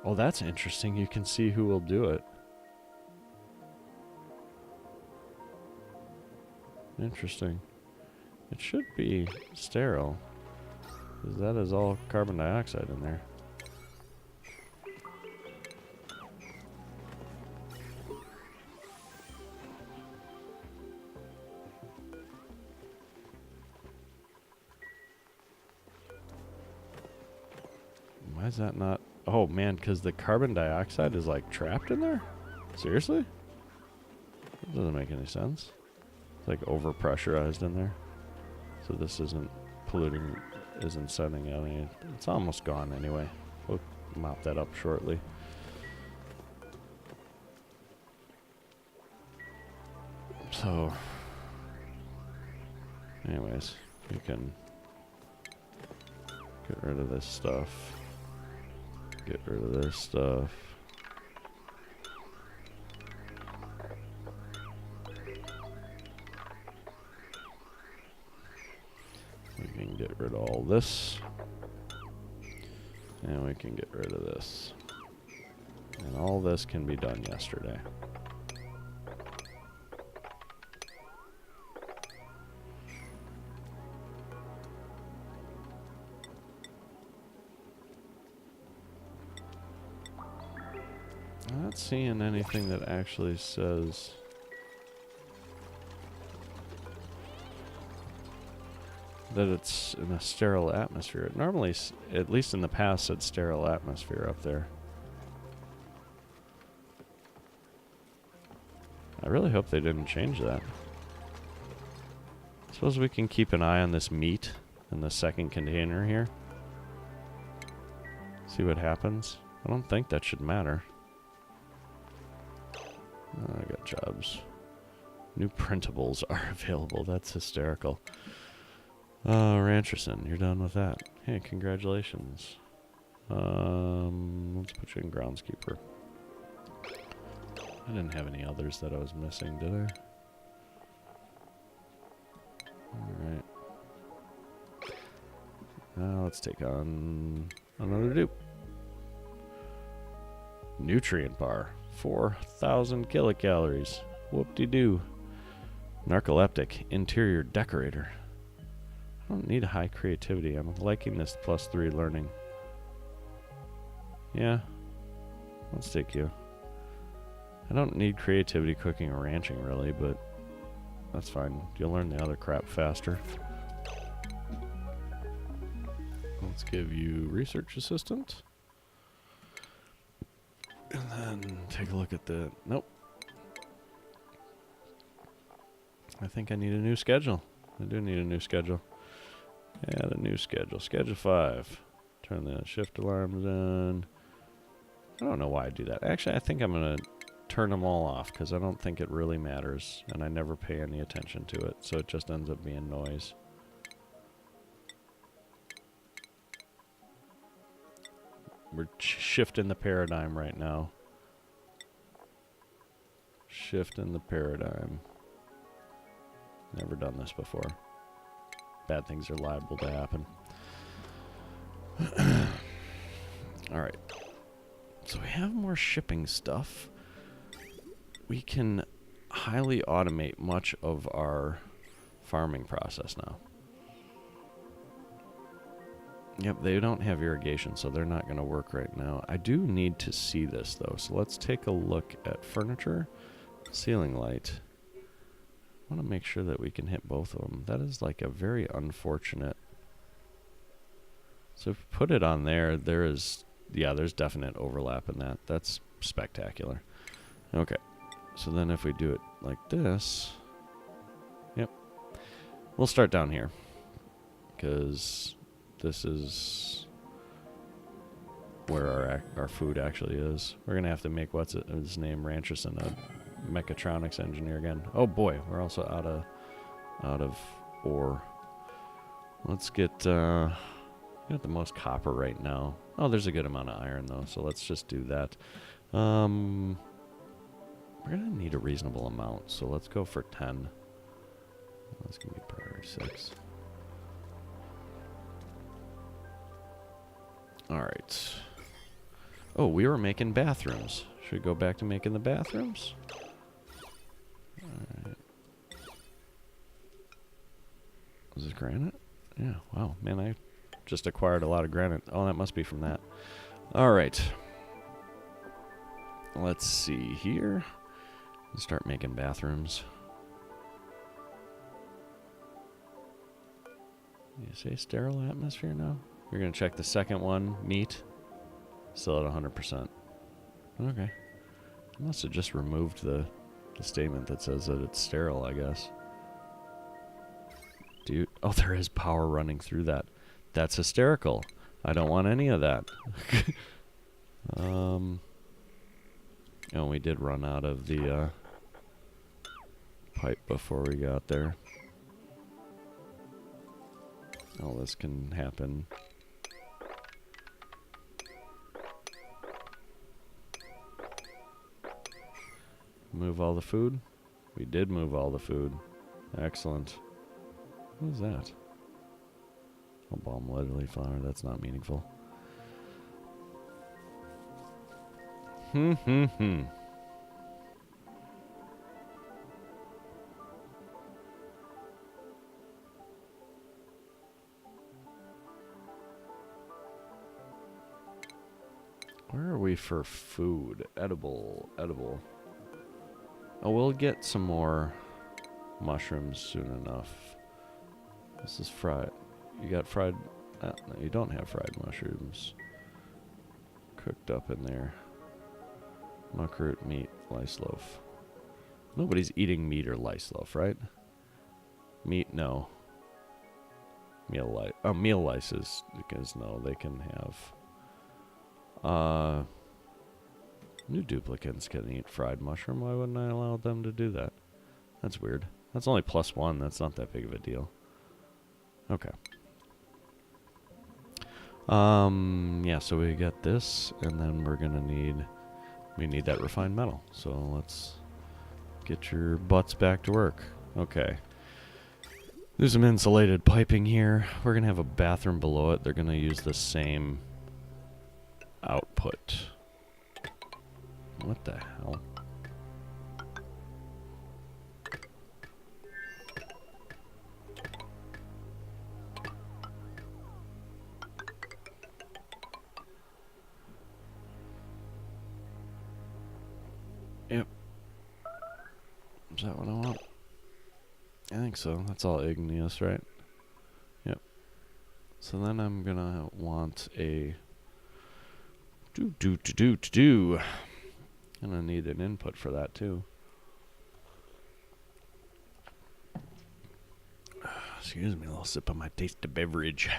Oh, that's interesting. You can see who will do it. Interesting. It should be sterile, because that is all carbon dioxide in there. Why is that not... Oh, man, because the carbon dioxide is, like, trapped in there? Seriously? That doesn't make any sense. It's, like, over-pressurized in there. So this isn't polluting, isn't sending out any... It's almost gone anyway. We'll mop that up shortly. So... Anyways, you can get rid of this stuff. Get rid of this stuff. We can get rid of all this. And we can get rid of this. And all this can be done yesterday. I'm not seeing anything that actually says that it's in a sterile atmosphere. It normally, at least in the past, said sterile atmosphere up there. I really hope they didn't change that. Suppose we can keep an eye on this meat in the second container here. See what happens. I don't think that should matter. I got jobs. New printables are available. That's hysterical. Rancherson, you're done with that. Hey, congratulations. Let's put you in groundskeeper. I didn't have any others that I was missing, did I? Alright. Now let's take on another dupe. Nutrient bar. 4,000 kilocalories. Whoop-de-doo. Narcoleptic. Interior decorator. I don't need high creativity. I'm liking this +3 learning. Yeah. Let's take you. I don't need creativity cooking or ranching really, but that's fine. You'll learn the other crap faster. Let's give you research assistant. And then take a look at the... Nope. I think I need a new schedule. I do need a new schedule. Add a new schedule. Schedule 5. Turn the shift alarms on. I don't know why I do that. Actually, I think I'm going to turn them all off because I don't think it really matters. And I never pay any attention to it. So it just ends up being noise. We're shifting the paradigm right now. Shifting the paradigm. Never done this before. Bad things are liable to happen. Alright. So we have more shipping stuff. We can highly automate much of our farming process now. Yep, they don't have irrigation, so they're not going to work right now. I do need to see this, though. So let's take a look at furniture, ceiling light. I want to make sure that we can hit both of them. That is like a very unfortunate... So if we put it on there, there is... Yeah, there's definite overlap in that. That's spectacular. Okay. So then if we do it like this... Yep. We'll start down here. Because... This is where our food actually is. We're going to have to make, what's his name, Rancherson, a mechatronics engineer again. Oh boy, we're also out of ore. Let's get the most copper right now. Oh, there's a good amount of iron though, so let's just do that. We're going to need a reasonable amount, so let's go for 10. Let's give me priority 6. Alright. Oh, we were making bathrooms. Should we go back to making the bathrooms? Alright. Was this granite? Yeah, wow. Man, I just acquired a lot of granite. Oh, that must be from that. Alright. Let's see here. Let's start making bathrooms. You say sterile atmosphere now? We're going to check the second one, meat. Still at 100%. Okay. I must have just removed the statement that says that it's sterile, I guess. Dude. Oh, there is power running through that. That's hysterical. I don't want any of that. Oh, we did run out of the pipe before we got there. Oh, this can happen. Move all the food? We did move all the food. Excellent. What is that? Oh, balm lily flower. That's not meaningful. Where are we for food? Edible. Oh, we'll get some more mushrooms soon enough. This is fried. You got fried... no, you don't have fried mushrooms. Cooked up in there. Muckroot, meat, lice loaf. Nobody's eating meat or lice loaf, right? Meat, no. Meal lice. Oh, meal lices, because no, they can have. New duplicants can eat fried mushroom. Why wouldn't I allow them to do that? That's weird. That's only +1. That's not that big of a deal. Okay. Yeah, so we got this, and then we're gonna we need that refined metal. So let's get your butts back to work. Okay. There's some insulated piping here. We're gonna have a bathroom below it. They're gonna use the same output. What the hell? Yep. Is that what I want? I think so. That's all igneous, right? Yep. So then I'm gonna want a Gonna need an input for that too. Excuse me, a little sip of my tasty beverage.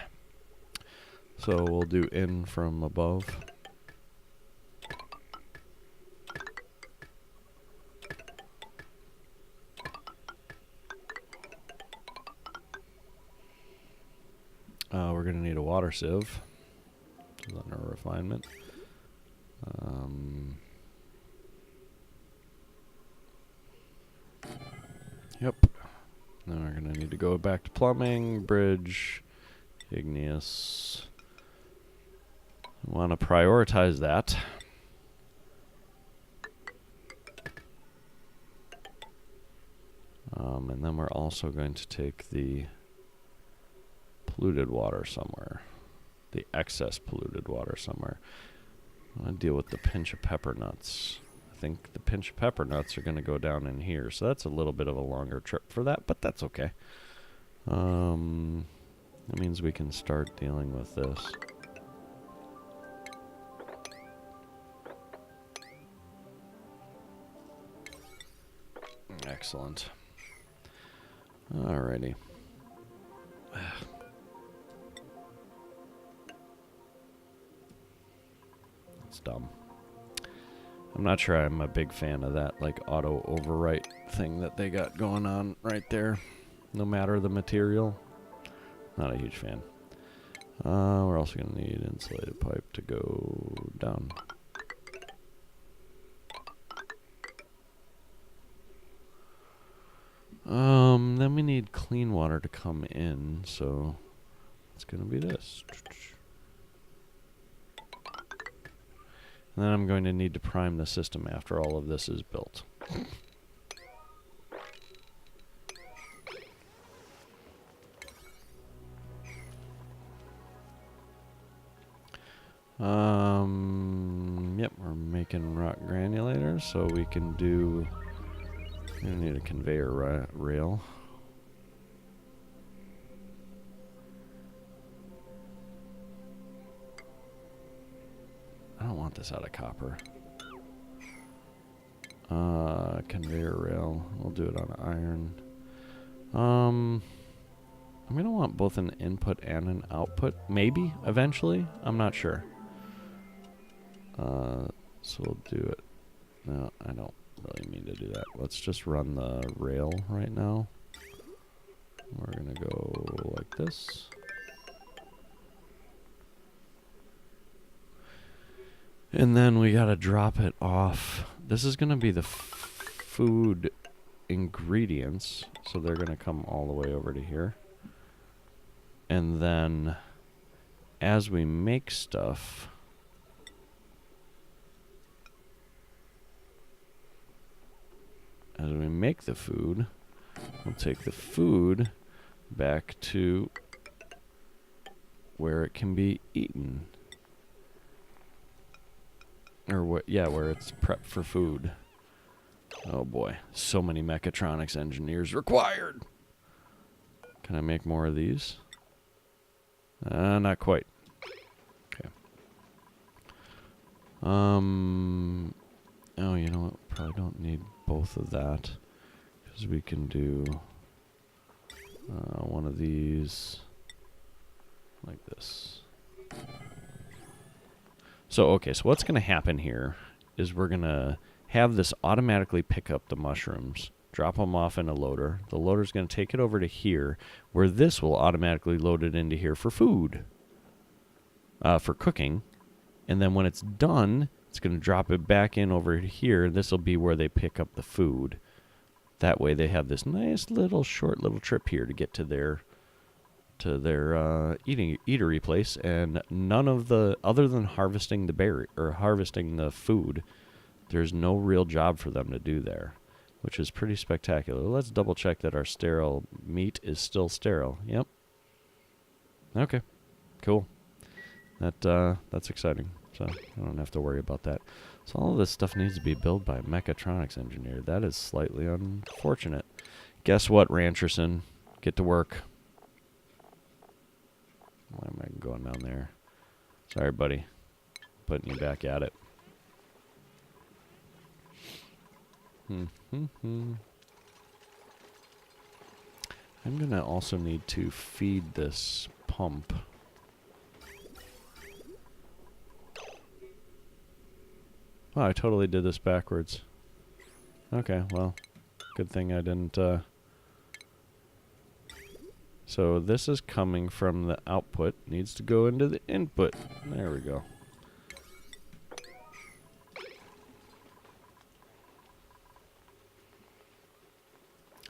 So we'll do in from above. We're gonna need a water sieve. On our refinement. Yep. Then we're gonna need to go back to plumbing, bridge, igneous. We want to prioritize that. And then we're also going to take the polluted water somewhere. The excess polluted water somewhere. I'm going to deal with the pinch of pepper nuts. I think the pinch of pepper nuts are going to go down in here. So that's a little bit of a longer trip for that, but that's okay. That means we can start dealing with this. Excellent. Alrighty. That's dumb. I'm not sure I'm a big fan of that, like, auto overwrite thing that they got going on right there. No matter the material. Not a huge fan. We're also going to need insulated pipe to go down. Then we need clean water to come in, so it's going to be this. And then I'm going to need to prime the system after all of this is built. Yep, we're making rock granulators, so we can do... We're going to need a conveyor rail. I don't want this out of copper. Conveyor rail. We'll do it on iron. I'm going to want both an input and an output. Maybe, eventually. I'm not sure. So we'll do it. No, I don't really mean to do that. Let's just run the rail right now. We're going to go like this. And then we got to drop it off. This is going to be the food ingredients. So they're going to come all the way over to here. And then as we make stuff, as we make the food, we'll take the food back to where it can be eaten. Or where it's prepped for food. Oh boy, so many mechatronics engineers required. Can I make more of these? Not quite. Okay. Oh, you know what? Probably don't need both of that, because we can do One of these like this. So, okay, so what's going to happen here is we're going to have this automatically pick up the mushrooms, drop them off in a loader. The loader's going to take it over to here, where this will automatically load it into here for food, for cooking. And then when it's done, it's going to drop it back in over here. This will be where they pick up the food. That way they have this nice little short little trip here to get to their eatery place, and none of the, other than harvesting the berry or harvesting the food, there's no real job for them to do there, which is pretty spectacular. Let's double check that our sterile meat is still sterile. Yep. Okay. Cool. That's exciting. So I don't have to worry about that. So all of this stuff needs to be built by a mechatronics engineer. That is slightly unfortunate. Guess what, Rancherson? Get to work. Why am I going down there? Sorry, buddy. Putting you back at it. I'm going to also need to feed this pump. Oh, I totally did this backwards. Okay, well, good thing I didn't, So this is coming from the output, needs to go into the input. There we go.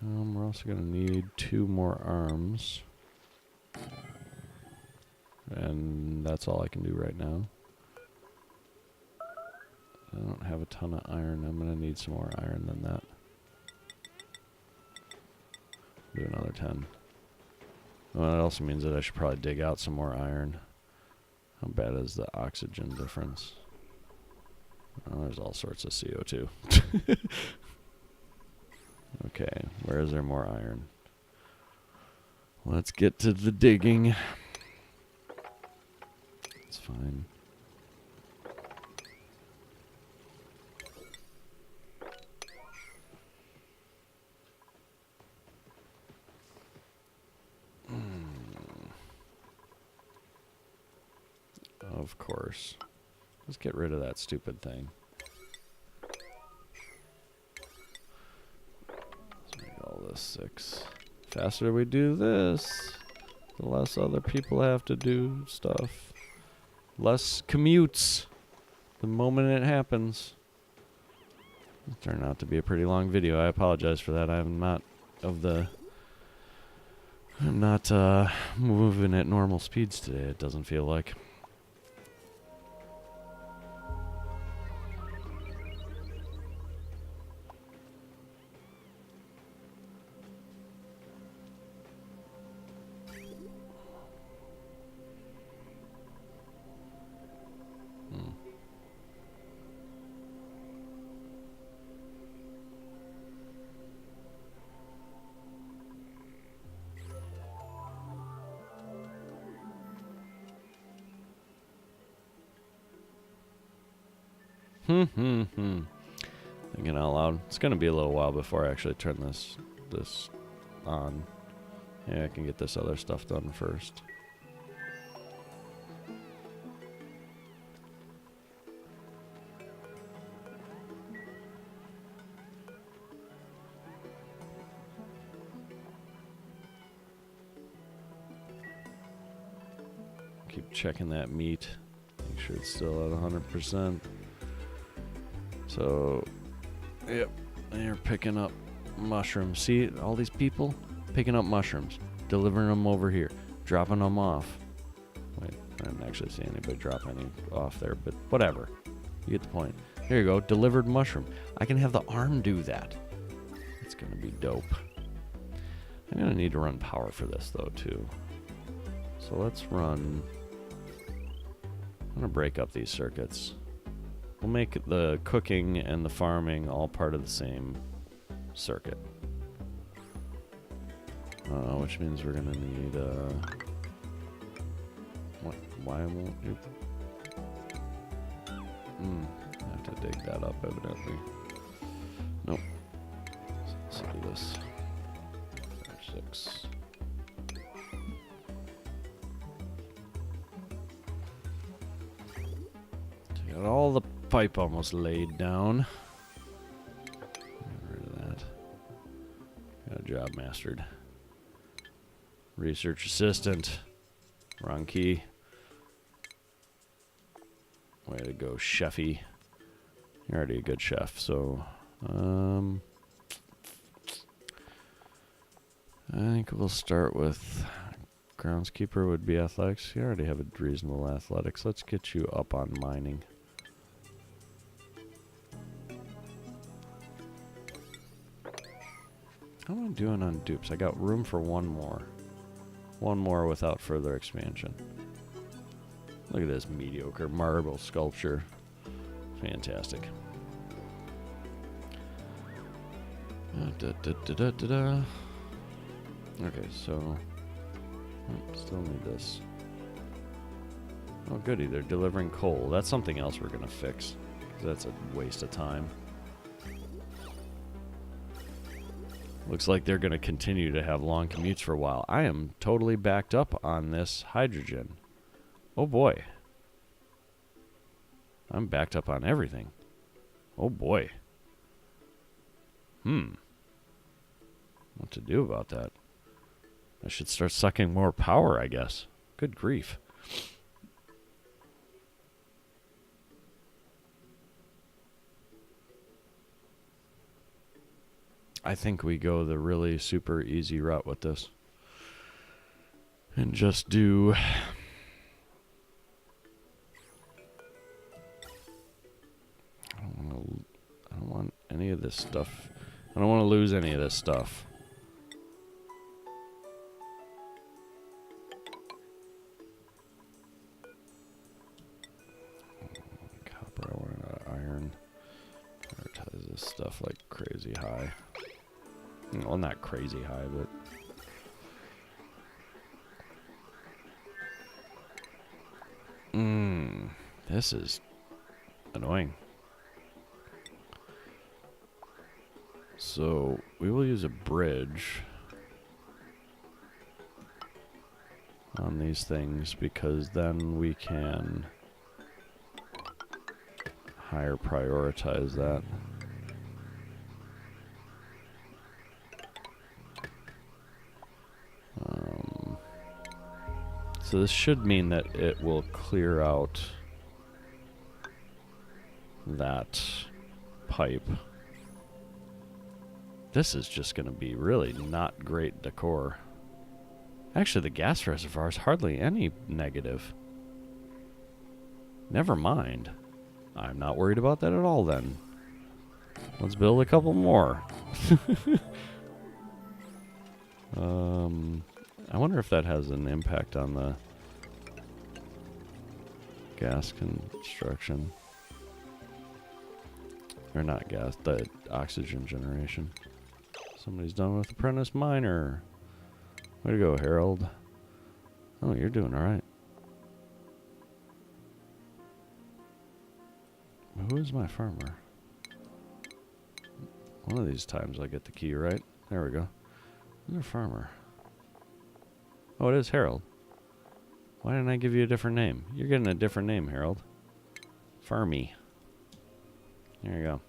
We're also going to need 2 more arms. And that's all I can do right now. I don't have a ton of iron. I'm going to need some more iron than that. Do another 10. Well, that also means that I should probably dig out some more iron. How bad is the oxygen difference? Oh, there's all sorts of CO2. Okay, where is there more iron? Let's get to the digging. It's fine. Of course. Let's get rid of that stupid thing. Let's make all this 6. The faster we do this, the less other people have to do stuff. Less commutes the moment it happens. It turned out to be a pretty long video. I apologize for that. I'm not moving at normal speeds today, it doesn't feel like. Thinking out loud. It's gonna be a little while before I actually turn this on. Yeah, I can get this other stuff done first. Keep checking that meat. Make sure it's still at 100%. So, yep, they're picking up mushrooms. See, all these people picking up mushrooms, delivering them over here, dropping them off. Wait, I didn't actually see anybody drop any off there, but whatever. You get the point. Here you go, delivered mushroom. I can have the arm do that. It's going to be dope. I'm going to need to run power for this, though, too. So let's run... I'm going to break up these circuits. We'll make the cooking and the farming all part of the same circuit. Which means we're gonna need, what? Why won't you? I have to dig that up, evidently. Nope. Let's do this. 6. Got all the pipe almost laid down. Get rid of that. Got a job mastered. Research assistant. Wrong key. Way to go, chefy. You're already a good chef, so I think we'll start with groundskeeper would be athletics. You already have a reasonable athletics. Let's get you up on mining. How am I doing on dupes? I got room for one more. One more without further expansion. Look at this mediocre marble sculpture. Fantastic. Okay, so still need this. Oh, goody, they're delivering coal. That's something else we're gonna fix. 'Cause that's a waste of time. Looks like they're gonna continue to have long commutes for a while. I am totally backed up on this hydrogen. Oh boy. I'm backed up on everything. Oh boy. What to do about that? I should start sucking more power, I guess. Good grief. I think we go the really super easy route with this. And just do... I don't want any of this stuff. I don't want to lose any of this stuff. Copper, I want iron. Prioritize this stuff like crazy high. Well, not crazy high, but... This is annoying. So, we will use a bridge on these things because then we can higher prioritize that. So this should mean that it will clear out that pipe. This is just going to be really not great decor. Actually, the gas reservoir is hardly any negative. Never mind. I'm not worried about that at all then. Let's build a couple more. I wonder if that has an impact on the gas construction. Or not gas, the oxygen generation. Somebody's done with apprentice miner. Way to go, Harold. Oh, you're doing alright. Who is my farmer? One of these times I get the key right. There we go. Who's our farmer? Oh, it is Harold. Why didn't I give you a different name? You're getting a different name, Harold. Farmy. There you go.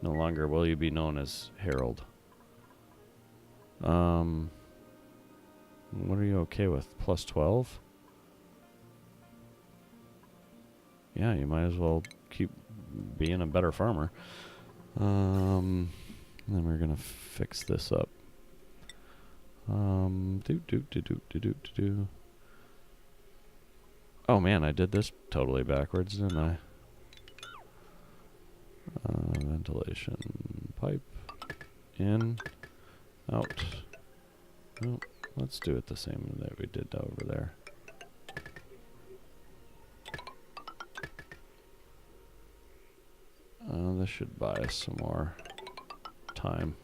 No longer will you be known as Harold. What are you okay with? Plus 12? Yeah, you might as well keep being a better farmer. Then we're gonna fix this up. Oh man, I did this totally backwards, didn't I? Ventilation pipe in, out. Oh, let's do it the same that we did over there. This should buy us some more time.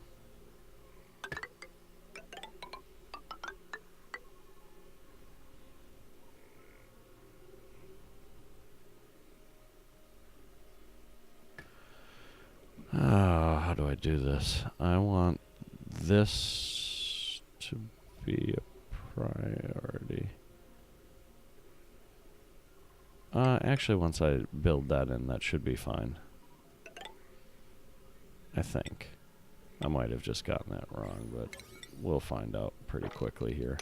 How do I do this? I want this to be a priority. Actually, once I build that in, that should be fine. I think. I might have just gotten that wrong, but we'll find out pretty quickly here.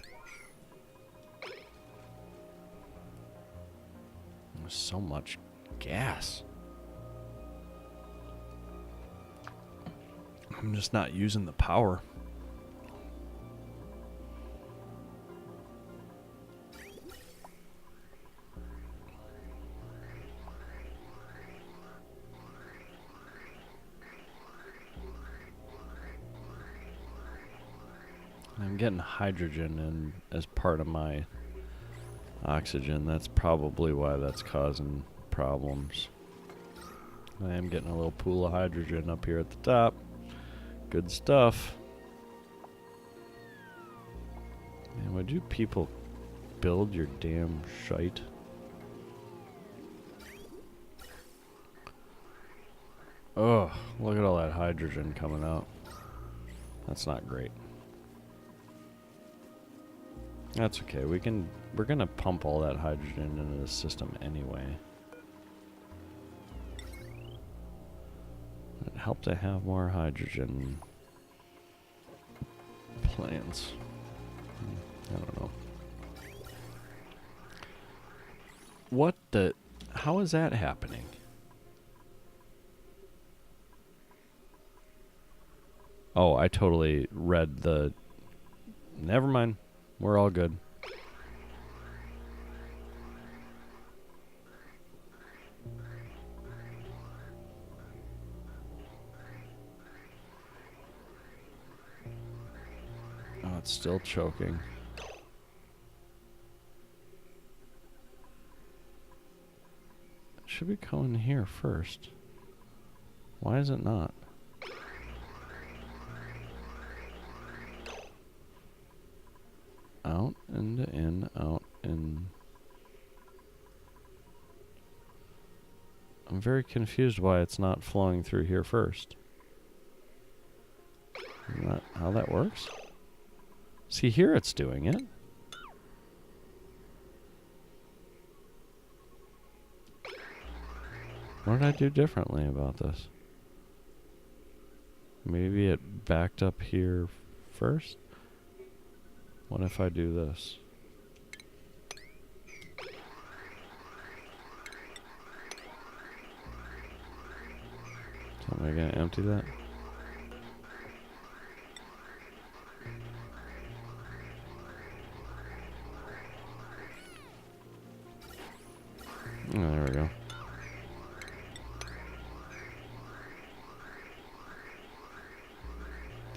There's so much gas. I'm just not using the power. I'm getting hydrogen in as part of my oxygen. That's probably why that's causing problems. I am getting a little pool of hydrogen up here at the top. Good stuff. Man, would you people build your damn shite? Oh, look at all that hydrogen coming out. That's not great. That's okay. We're gonna pump all that hydrogen into the system anyway. It'd help to have more hydrogen plants. I don't know. What the? How is that happening? Oh, I totally read the... Never mind. We're all good. Oh, it's still choking. It should be going here first. Why is it not? Out and in, out and... I'm very confused why it's not flowing through here first. Isn't that how that works? See, here it's doing it. What did I do differently about this? Maybe it backed up here first? What if I do this? So am I gonna empty that? Oh, there we go.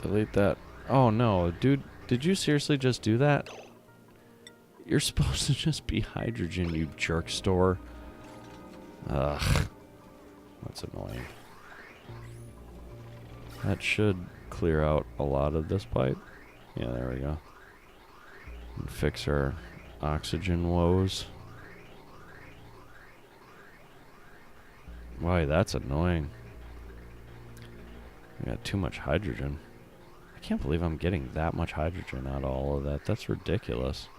Delete that. Oh no, dude, did you seriously just do that? You're supposed to just be hydrogen, you jerk store. Ugh. That's annoying. That should clear out a lot of this pipe. Yeah, there we go. And fix our oxygen woes. Why, that's annoying. I got too much hydrogen. I can't believe I'm getting that much hydrogen out of all of that. That's ridiculous.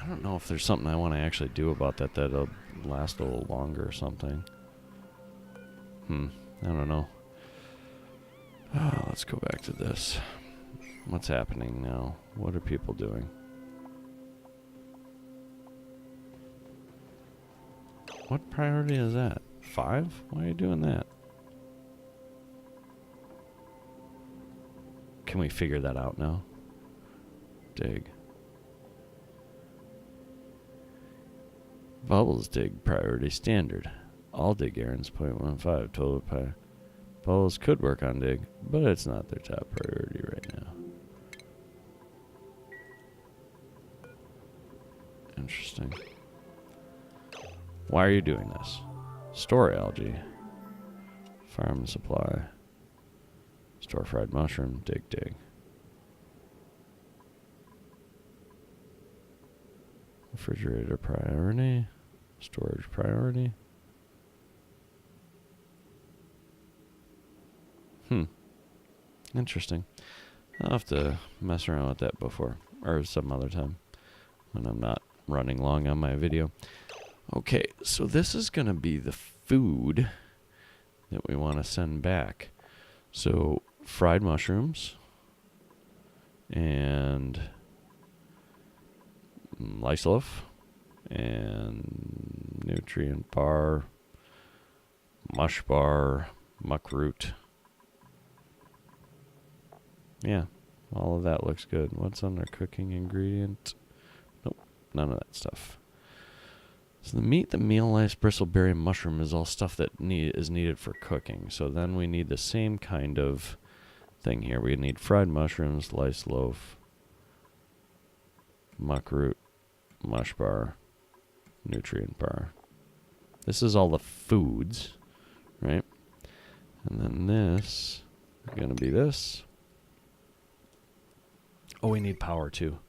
I don't know if there's something I want to actually do about that that'll last a little longer or something. I don't know. Oh, let's go back to this. What's happening now? What are people doing? What priority is that? 5? Why are you doing that? Can we figure that out now? Dig. Bubbles dig priority standard. All dig errands 0.15 total pi. Bubbles could work on dig, but it's not their top priority right now. Interesting. Why are you doing this? Store algae. Farm supply. Store fried mushroom. Dig, dig. Refrigerator priority. Storage priority. Interesting. I'll have to mess around with that before, or some other time when I'm not running long on my video. Okay, so this is going to be the food that we want to send back. So fried mushrooms and lice loaf and nutrient bar, mush bar, muck root. Yeah, all of that looks good. What's on their cooking ingredient? Nope, none of that stuff. So the meat, the meal lice, bristleberry, mushroom is all stuff that is needed for cooking. So then we need the same kind of thing here. We need fried mushrooms, lice loaf, muck root, mush bar, nutrient bar. This is all the foods, right? And then this is going to be this. Oh, we need power too.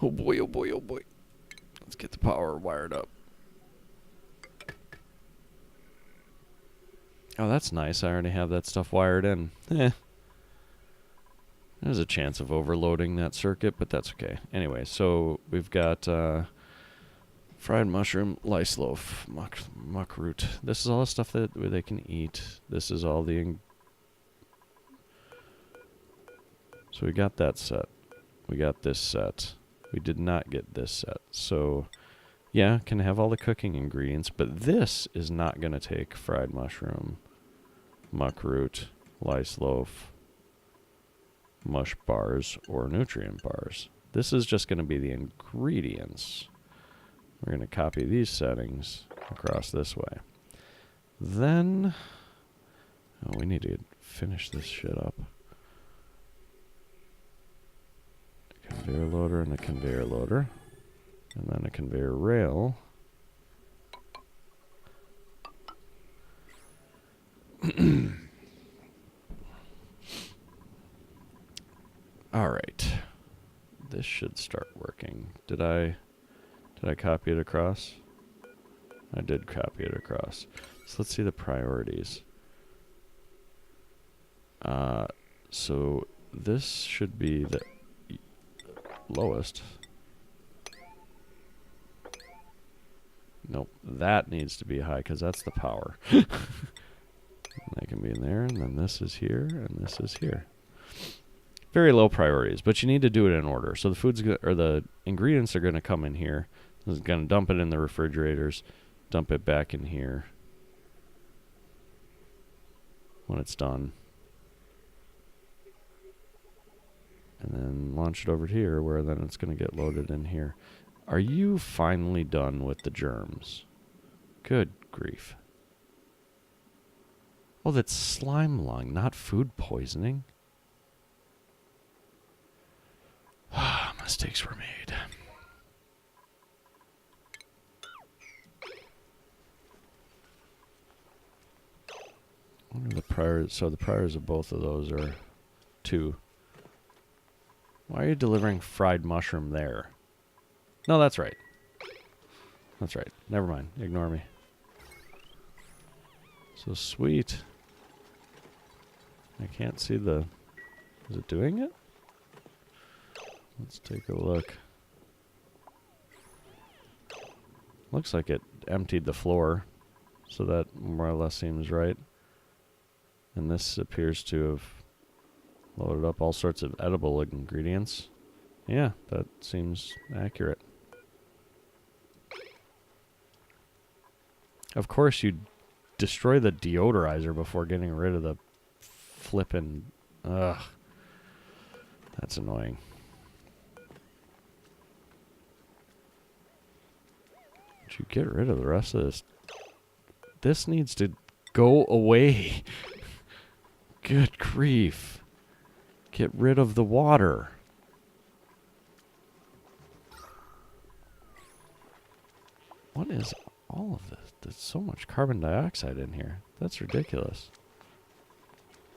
Oh boy, oh boy, oh boy. Let's get the power wired up. Oh, that's nice. I already have that stuff wired in. There's a chance of overloading that circuit, but that's okay. Anyway, so we've got fried mushroom, lice loaf, muck root. This is all the stuff that they can eat. This is all the... So we got that set. We got this set. We did not get this set. So, yeah, can have all the cooking ingredients, but this is not going to take fried mushroom, muck root, lice loaf, mush bars, or nutrient bars. This is just going to be the ingredients. We're going to copy these settings across this way. Then, we need to finish this shit up. Conveyor loader and a conveyor loader. And then a conveyor rail. All right. This should start working. Did I copy it across? I did copy it across. So let's see the priorities. So this should be the lowest. Nope, that needs to be high because that's the power. That can be in there, and then this is here, and this is here. Very low priorities, but you need to do it in order. So the food's or the ingredients are going to come in here. This is going to dump it in the refrigerators, dump it back in here when it's done. And then launch it over here, where then it's going to get loaded in here. Are you finally done with the germs? Good grief. Oh, that's slime lung, not food poisoning. Mistakes were made. What are the priors? So the priors of both of those are 2. Why are you delivering fried mushroom there? No, that's right. That's right. Never mind. Ignore me. So sweet. I can't see the... Is it doing it? Let's take a look. Looks like it emptied the floor. So that more or less seems right. And this appears to have loaded up all sorts of edible ingredients. Yeah, that seems accurate. Of course, you destroy the deodorizer before getting rid of the flippin'... Ugh. That's annoying. Did you get rid of the rest of this? This needs to go away. Good grief. Get rid of the water. What is all of this? There's so much carbon dioxide in here. That's ridiculous.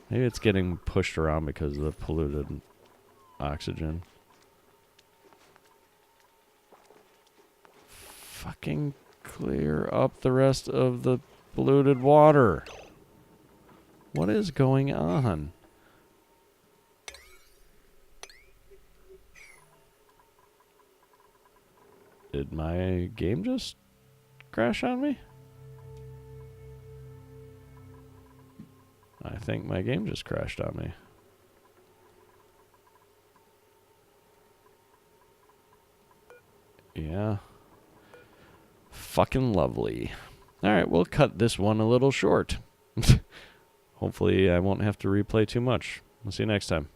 Maybe it's getting pushed around because of the polluted oxygen. Fucking clear up the rest of the polluted water. What is going on? Did my game just crash on me? I think my game just crashed on me. Yeah. Fucking lovely. Alright, we'll cut this one a little short. Hopefully I won't have to replay too much. We'll see you next time.